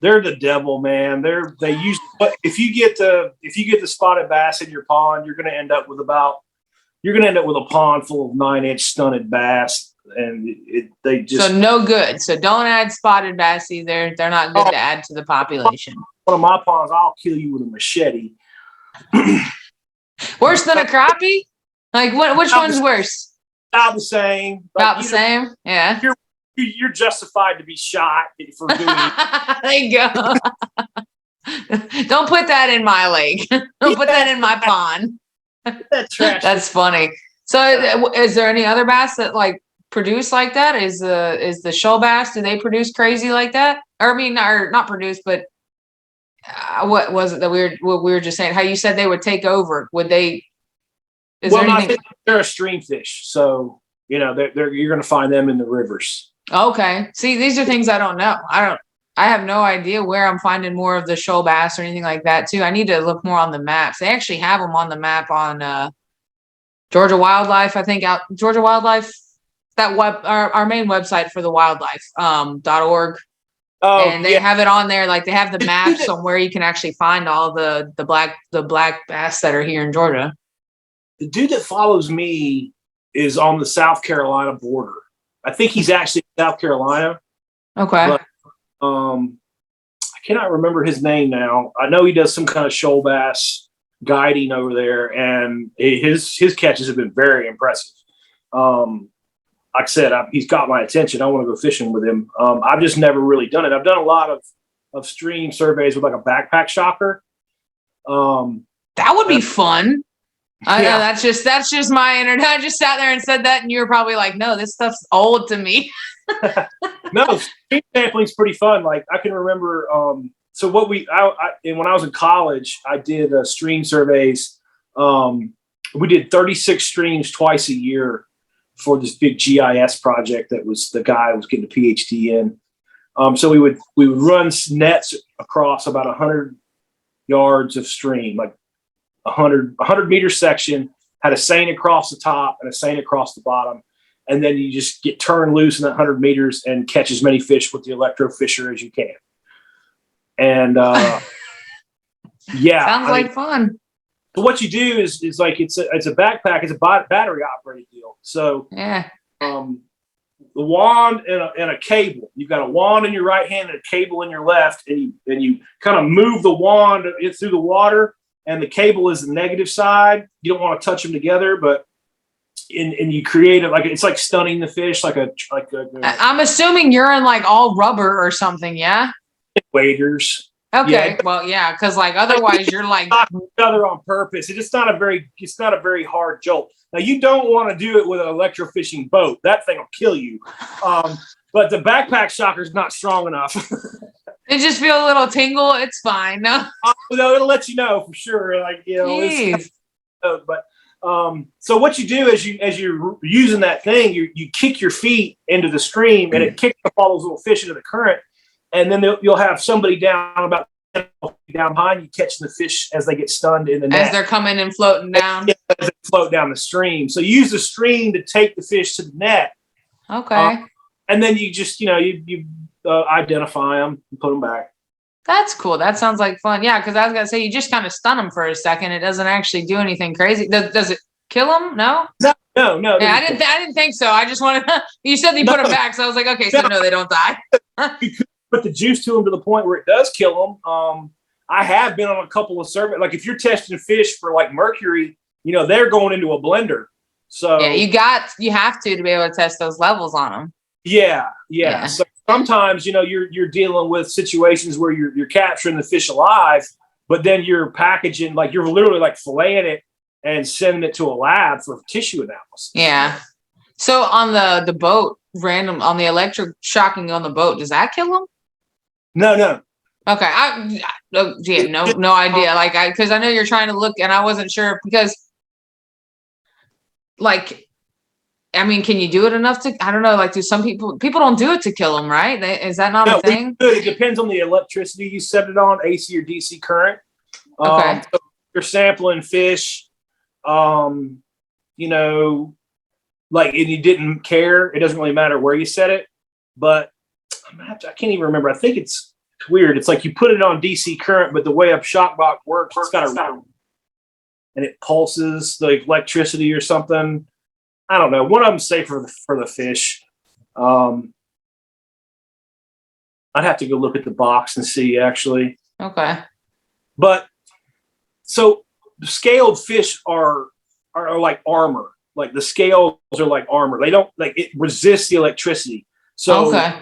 They're the devil, man. They use, if you get the spotted bass in your pond, you're going to end up with a pond full of 9-inch stunted bass, and they just so no good. So don't add spotted bass either. They're not good to add to the population. One of my ponds, I'll kill you with a machete. Worse than a crappie? Like which one's worse? About the same. About the same? Yeah. You're justified to be shot for doing it. There you go. Don't put that in my lake. Don't put that in my pond. That's funny. So is there any other bass that like produce like that? Is the shoal bass, do they produce crazy like that? Or I mean, or not produce, but what was it that what we were just saying? How you said they would take over. Would they? They're a stream fish, so you're going to find them in the rivers. Okay. See, these are things I don't know. I have no idea where I'm finding more of the shoal bass or anything like that too. I need to look more on the maps. They actually have them on the map on Georgia Wildlife. I think Georgia Wildlife, that our main website for the wildlife .org. Oh, and they have it on there. Like they have the maps on where you can actually find all the black bass that are here in Georgia. the dude that follows me is on the South Carolina border. I think he's actually in South Carolina. Okay. But, I cannot remember his name now. I know he does some kind of shoal bass guiding over there, and his catches have been very impressive. Like I said, he's got my attention. I want to go fishing with him. I've just never really done it. I've done a lot of stream surveys with like a backpack shocker. That would be fun. I know Yeah. that's just my internet. I just sat there and said that, and you were probably like, "No, this stuff's old to me." No, stream sampling's pretty fun. Like I can remember. So what and when I was in college, I did stream surveys. We did 36 streams twice a year for this big GIS project that was the guy was getting a PhD in. So we would run nets across about 100 yards of stream, like 100 meter section, had a seine across the top and a seine across the bottom. And then you just get turned loose in that 100 meters and catch as many fish with the electrofisher as you can. And yeah, Sounds like fun. So what you do is like it's a backpack, it's a battery operated deal. So Yeah. the wand and a cable. You've got a wand in your right hand and a cable in your left, and you kind of move the wand through the water, and the cable is the negative side. You don't want to touch them together, but and you create it like it's like stunning the fish, like a I'm assuming you're in like all rubber or something, yeah? waders. Okay. Yeah. Well, yeah, because like otherwise you're like Each other on purpose. It's not a very hard jolt. Now you don't want to do it with an electrofishing boat. That thing will kill you. But the backpack shocker is not strong enough. it just feel a little tingle. It's fine. No. No, it'll let you know for sure. Like Jeez. but so what you do as you're using that thing, you kick your feet into the stream, and it kicks up all those little fish into the current, and then you'll have somebody down about 10 feet down behind you catching the fish as they get stunned in the net. As they're coming and floating down. As they float down the stream. So you use the stream to take the fish to the net. Okay. And then you just, you identify them and put them back. That's cool. That sounds like fun. Yeah, because I was gonna say you just kind of stun them for a second. It doesn't actually do anything crazy. Does it kill them? No. No. Yeah, I didn't think so. I just wanted. You said you put them back, so I was like, okay, so no, they don't die. You could put the juice to them to the point where it does kill them. I have been on a couple of surveys. Like if you're testing fish for like mercury, they're going into a blender. So yeah, you have to be able to test those levels on them. Yeah. So sometimes you're dealing with situations where you're capturing the fish alive, but then you're packaging, like you're literally like filleting it and sending it to a lab for tissue analysis. Yeah. So on the boat, on the electric shocking on the boat, does that kill them? No. Okay. No idea. Like because I know you're trying to look, and I wasn't sure because, like, I mean, can you do it enough to? I don't know. Like, do some people don't do it to kill them, right? Is that not a thing? It depends on the electricity you set it on, AC or DC current. Okay. So you're sampling fish, like, and you didn't care. It doesn't really matter where you set it, but I can't even remember. I think it's weird. It's like you put it on DC current, but the way a shock box works, it's got and it pulses the electricity or something. I don't know. One of them's safe for the fish. I'd have to go look at the box and see actually. Okay. But so the scaled fish are like armor. Like the scales are like armor. They don't it resists the electricity. So okay.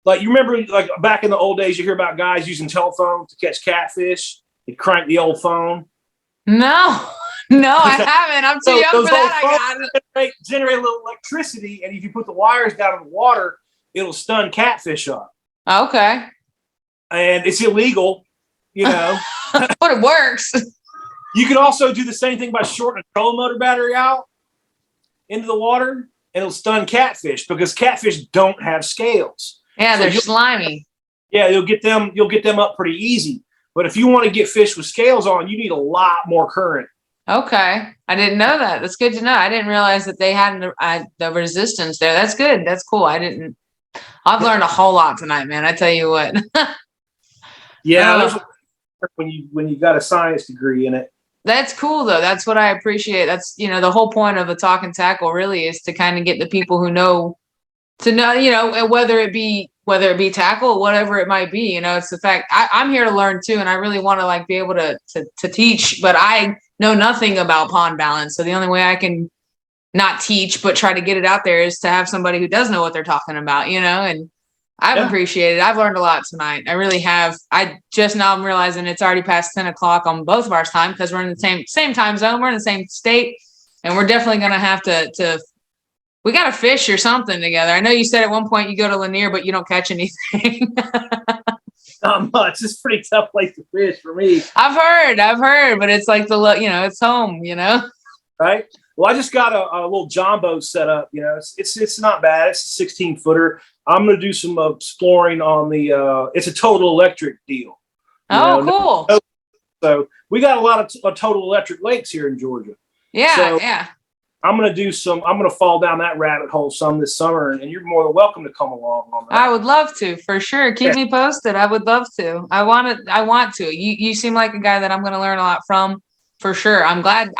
Like you remember like back in the old days, you hear about guys using telephones to catch catfish. They crank the old phone. No, I haven't. I'm too young for that. I got it. Generate a little electricity, and if you put the wires down in the water, it'll stun catfish up. Okay. And it's illegal, But it works. You could also do the same thing by shorting a trolling motor battery out into the water, and it'll stun catfish because catfish don't have scales. Yeah, they're slimy. Yeah, you'll get them up pretty easy. But if you want to get fish with scales on, you need a lot more current. Okay. I didn't know that. That's good to know. I didn't realize that they had the resistance there. That's good. That's cool. I've learned a whole lot tonight, man. I tell you what. Yeah. When you got a science degree in it. That's cool though. That's what I appreciate. That's, the whole point of a Talkin Tackle really is to kind of get the people who know to know, and whether it be tackle, whatever it might be, it's the fact I'm here to learn too. And I really want to like be able to teach, but I know nothing about pond balance. So the only way I can not teach, but try to get it out there is to have somebody who does know what they're talking about, and I've appreciated it. I've learned a lot tonight. I really have. I just now I'm realizing it's already past 10 o'clock on both of our time because we're in the same time zone. We're in the same state, and we're definitely going to have to we got to fish or something together. I know you said at one point you go to Lanier, but you don't catch anything. Not much. It's a pretty tough place to fish for me. I've heard, but it's like it's home, Right. Well, I just got a little John boat set up. It's not bad. It's a 16-footer. I'm going to do some exploring on the. It's a total electric deal. Cool. So we got a lot of total electric lakes here in Georgia. Yeah, so yeah. I'm going to fall down that rabbit hole some this summer, and you're more than welcome to come along on that. I would love to, for sure. Keep me posted. I would love to. I want to. You seem like a guy that I'm going to learn a lot from, for sure. I'm glad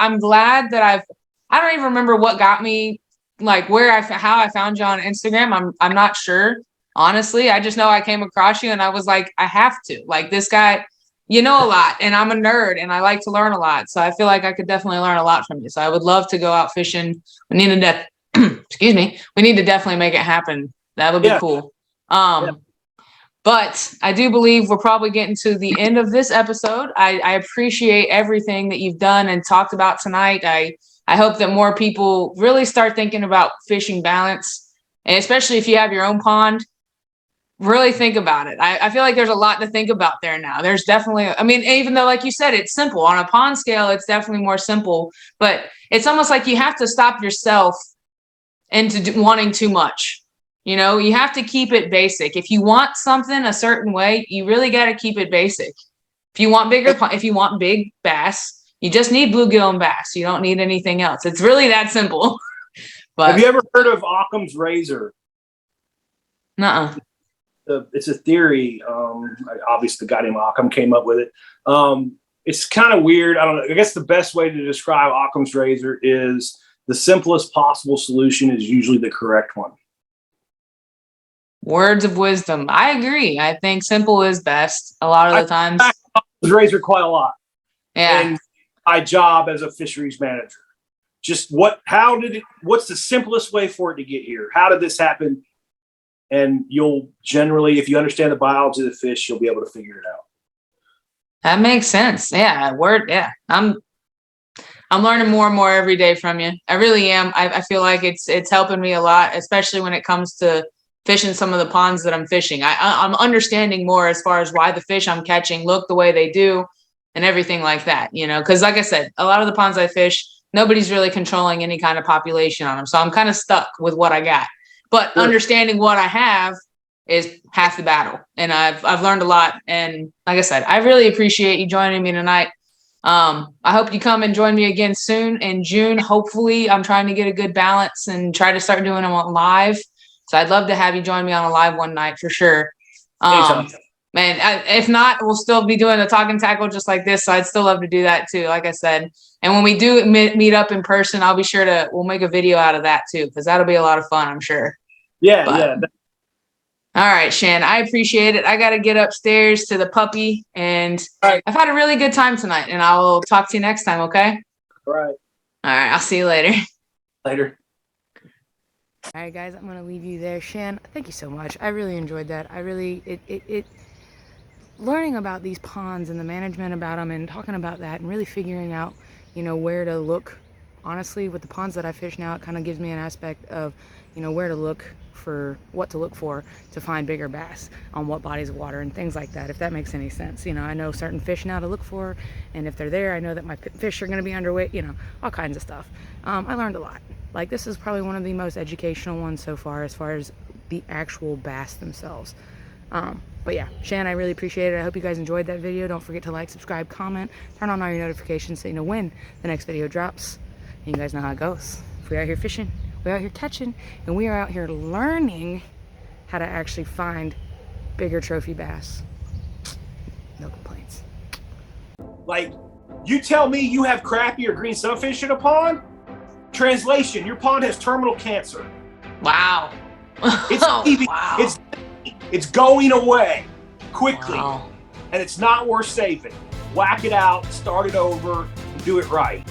that I don't even remember what got me, like how I found you on Instagram. I'm not sure, honestly. I just know I came across you and I was like, I have to. Like, this guy, a lot, and I'm a nerd and I like to learn a lot. So I feel like I could definitely learn a lot from you. So I would love to go out fishing. We need to excuse me. We need to definitely make it happen. That would be cool. But I do believe we're probably getting to the end of this episode. I appreciate everything that you've done and talked about tonight. I hope that more people really start thinking about fishing balance, and especially if you have your own pond, really think about it. I feel like there's a lot to think about there now. There's definitely, even though, like you said, it's simple on a pond scale, it's definitely more simple, but it's almost like you have to stop yourself into wanting too much. You have to keep it basic. If you want something a certain way, you really got to keep it basic. If you want big bass, you just need bluegill and bass. You don't need anything else. It's really that simple. But have you ever heard of Occam's razor? Nuh-uh. It's a theory. Obviously, the guy named Occam came up with it. It's kind of weird. I don't know. I guess the best way to describe Occam's razor is the simplest possible solution is usually the correct one. Words of wisdom. I agree. I think simple is best a lot of the times. Occam's razor quite a lot. Yeah. And my job as a fisheries manager. Just what's the simplest way for it to get here? How did this happen? And you'll generally, if you understand the biology of the fish, you'll be able to figure it out. That makes sense. Yeah. Yeah. I'm learning more and more every day from you. I really am. I feel like it's helping me a lot, especially when it comes to fishing some of the ponds that I'm fishing. I'm understanding more as far as why the fish I'm catching look the way they do and everything like that, because like I said, a lot of the ponds I fish, nobody's really controlling any kind of population on them. So I'm kind of stuck with what I got. But understanding what I have is half the battle. And I've learned a lot. And like I said, I really appreciate you joining me tonight. I hope you come and join me again soon in June. Hopefully, I'm trying to get a good balance and try to start doing them on live. So I'd love to have you join me on a live one night for sure. Man, if not, we'll still be doing a Talkin Tackle just like this. So I'd still love to do that too, like I said. And when we do meet up in person, I'll be sure we'll make a video out of that too, because that'll be a lot of fun, I'm sure. Yeah. All right, Shan, I appreciate it. I got to get upstairs to the puppy, and I've had a really good time tonight, and I will talk to you next time, okay? All right. All right, I'll see you later. Later. All right, guys, I'm going to leave you there. Shan, thank you so much. I really enjoyed that. Learning about these ponds and the management about them and talking about that and really figuring out, where to look. Honestly, with the ponds that I fish now, it kind of gives me an aspect of, where to look for, what to look for to find bigger bass on what bodies of water and things like that, if that makes any sense. I know certain fish now to look for, and if they're there, I know that my fish are going to be underweight, all kinds of stuff. I learned a lot. Like, this is probably one of the most educational ones so far as the actual bass themselves. But yeah, Shan, I really appreciate it. I hope you guys enjoyed that video. Don't forget to like, subscribe, comment, turn on all your notifications so you know when the next video drops. And you guys know how it goes. If we're out here fishing, we're out here catching, and we are out here learning how to actually find bigger trophy bass. No complaints. Like, You tell me you have crappy or green sunfish in a pond? Translation, your pond has terminal cancer. Wow. It's Wow. it's going away quickly. Wow. And it's not worth saving. Whack it out, start it over, and do it right.